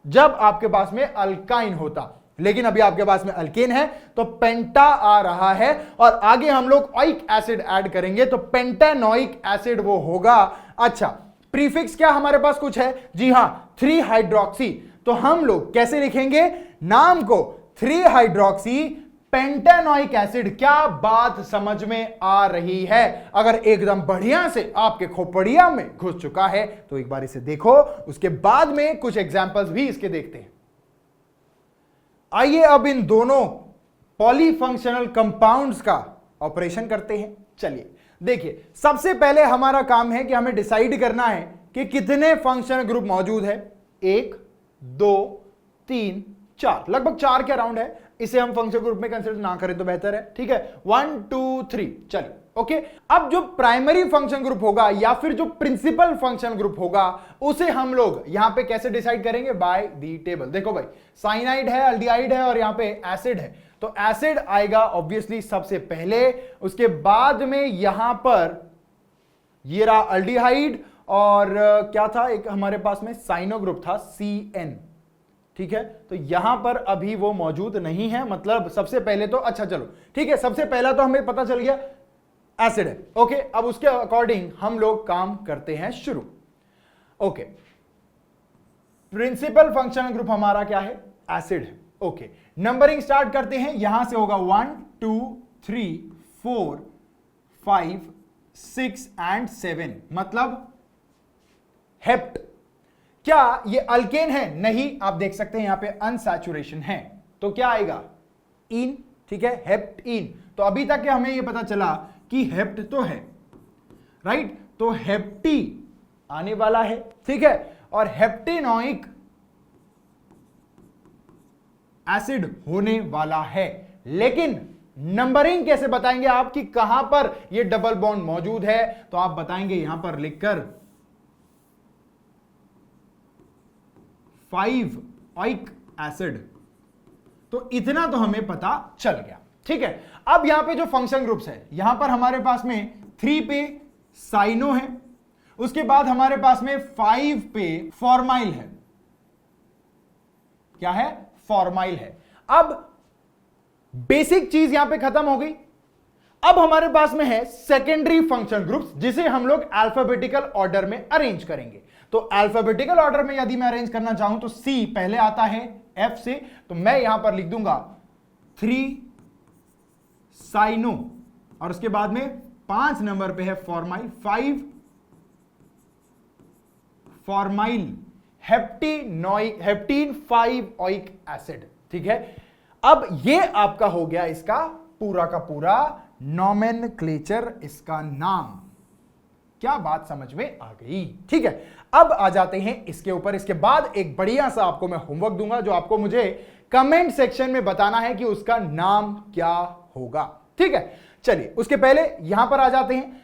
जब आपके पास में अल्काइन होता, लेकिन अभी आपके पास में अल्केन है तो पेंटा आ रहा है। और आगे हम लोग ओइक एसिड ऐड करेंगे तो पेंटानोइक एसिड वो होगा। अच्छा, प्रीफिक्स क्या हमारे पास कुछ है? जी हां, 3 हाइड्रोक्सी। तो हम लोग कैसे लिखेंगे नाम को? 3 हाइड्रोक्सी पेंटानोइक एसिड। क्या बात समझ में आ रही है? अगर एकदम बढ़िया से आपके खोपड़िया में घुस चुका है तो एक बार इसे देखो, उसके बाद में कुछ एग्जांपल्स भी इसके देखते हैं। आइए अब इन दोनों पॉलीफंक्शनल कंपाउंड्स का ऑपरेशन करते हैं। चलिए देखिए, सबसे पहले हमारा काम है कि हमें डिसाइड करना है कि कितने फंक्शनल ग्रुप मौजूद है। 1 2 3 4, लगभग 4 के अराउंड है। इसे हम फंक्शनल ग्रुप में कंसीडर ना करें तो बेहतर है, ठीक है। 1 2 3, चलिए ओके। अब जो प्राइमरी फंक्शन ग्रुप होगा या फिर जो प्रिंसिपल फंक्शन ग्रुप होगा उसे हम लोग यहां पे कैसे डिसाइड करेंगे? By the table. देखो भाई, साइनाइड है, अल्डिहाइड है और यहां पे एसिड है, तो एसिड आएगा ऑब्वियसली सबसे पहले। उसके बाद में यहां पर ये रहा अल्डिहाइड और क्या था एक हमारे पास में साइनो ग्रुप था CN, ठीक है। तो यहां पर अभी वो मौजूद नहीं है, मतलब सबसे पहले तो अच्छा चलो ठीक है, सबसे पहला तो हमें पता चल गया एसिड है। ओके, अब उसके अकॉर्डिंग हम लोग काम करते हैं शुरू। ओके, प्रिंसिपल फंक्शनल ग्रुप हमारा क्या है? एसिड है। ओके, नंबरिंग स्टार्ट करते हैं, यहां से होगा 1 2 3 4 5 6 एंड 7, मतलब हेप्ट। क्या ये अल्केन है? नहीं, आप देख सकते हैं यहां पे अनसैचुरेशन है, तो क्या आएगा? इन, ठीक है, हेप्ट इन। तो अभी तक के हमें ये पता चला कि हेप्ट तो है, राइट, तो हेप्टी आने वाला है, ठीक है। और हेप्टेनोइक एसिड होने वाला है, लेकिन नंबरिंग कैसे बताएंगे आप कि कहां पर ये डबल बॉन्ड मौजूद है? तो आप बताएंगे यहां पर लिखकर 5 ओइक एसिड। तो इतना तो हमें पता चल गया, ठीक है। अब यहां पे जो फंक्शन ग्रुप्स है, यहां पर हमारे पास में 3 पे साइनो है, उसके बाद हमारे पास में 5 पे फॉर्माइल है। क्या है? फॉर्माइल है। अब बेसिक चीज यहां पे खत्म हो गई। अब हमारे पास में है सेकेंडरी फंक्शन ग्रुप्स, जिसे हम लोग अल्फाबेटिकल ऑर्डर में अरेंज करेंगे। तो अल्फाबेटिकल ऑर्डर में यदि मैं अरेंज करना चाहूं तो C पहले आता है F से, तो मैं यहां पर लिख दूंगा 3 साइनो और उसके बाद में 5 नंबर पे है फॉर्माइल, 5 फॉर्माइल हेप्टीन 5 ओइक एसिड, ठीक है। अब ये आपका हो गया इसका पूरा का पूरा नोमेनक्लेचर, इसका नाम। क्या बात समझ में आ गई? ठीक है, अब आ जाते हैं इसके ऊपर। इसके बाद एक बढ़िया सा आपको मैं होमवर्क दूंगा जो आपको मुझे कमेंट सेक्शन में बताना है कि उसका नाम क्या होगा, ठीक है। चलिए उसके पहले यहां पर आ जाते हैं।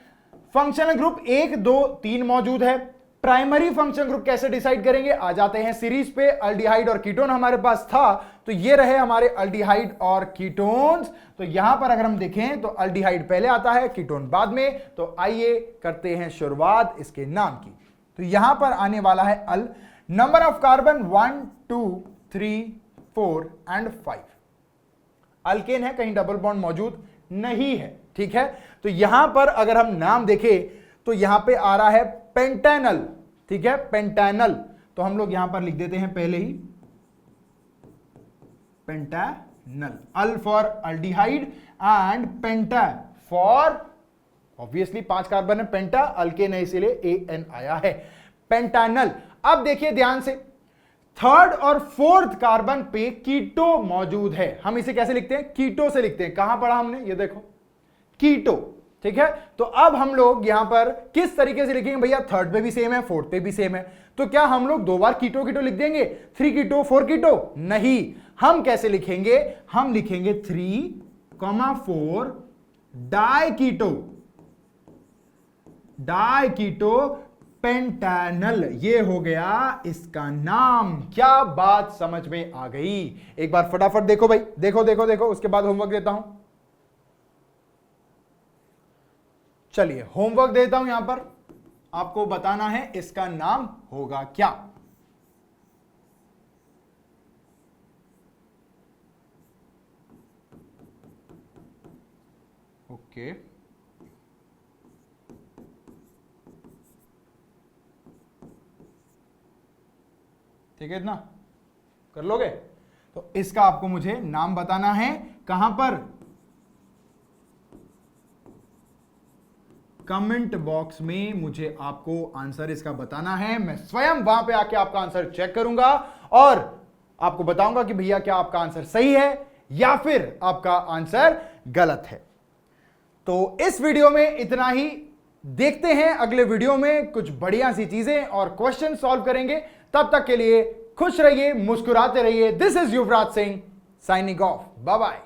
फंक्शनल ग्रुप 1 2 3 मौजूद है। प्राइमरी फंक्शन ग्रुप कैसे डिसाइड करेंगे? आ जाते हैं सीरीज पे। अल्डिहाइड और कीटोन हमारे पास था, तो ये रहे हमारे अल्डिहाइड और कीटोन्स। तो यहां पर अगर हम देखें तो अल्डिहाइड पहले आता है, कीटोन बाद में। तो आइए करते हैं शुरुआत इसके नाम की। तो यहां पर आने वाला है al. Number of carbon 1 2 3 4 and 5। Alkane है, कहीं डबल बॉन्ड मौजूद नहीं है, ठीक है। तो यहां पर अगर हम नाम देखें तो यहां पे आ रहा है पेंटेनल, ठीक है, पेंटेनल। तो हम लोग यहां पर लिख देते हैं पहले ही pentanal, pentanal, al for aldehyde and penta for obviously 5 carbon है, पेंटा अल्केन है इसीलिए एन आया है, पेंटानल। अब देखिए ध्यान से, थर्ड और फोर्थ कार्बन पे कीटो मौजूद है। हम इसे कैसे लिखते हैं? कीटो से लिखते हैं। कहां पढ़ा हमने? ये देखो कीटो, ठीक है। तो अब हम लोग यहां पर किस तरीके से लिखेंगे? भैया थर्ड पे भी सेम है, फोर्थ पे भी सेम है, तो क्या हम लोग 2 बार कीटो कीटो लिख देंगे? 3 कीटो 4 कीटो? नहीं, हम कैसे लिखेंगे? हम लिखेंगे 3,4 डाई कीटो, डाई कीटो पेंटानल। ये हो गया इसका नाम। क्या बात समझ में आ गई? एक बार फटाफट देखो भाई, देखो देखो देखो, उसके बाद होमवर्क देता हूं। चलिए होमवर्क देता हूं, यहां पर आपको बताना है इसका नाम होगा क्या। ओके, ठीक है, इतना कर लोगे? तो इसका आपको मुझे नाम बताना है। कहां पर? कमेंट बॉक्स में मुझे आपको आंसर इसका बताना है। मैं स्वयं वहां पे आके आपका आंसर चेक करूंगा और आपको बताऊंगा कि भैया क्या आपका आंसर सही है या फिर आपका आंसर गलत है। तो इस वीडियो में इतना ही। देखते हैं अगले वीडियो में कुछ बढ़िया सी चीजें और क्वेश्चन सॉल्व करेंगे। तब तक के लिए खुश रहिए, मुस्कुराते रहिए। This is Yuvraj Singh signing off. Bye bye.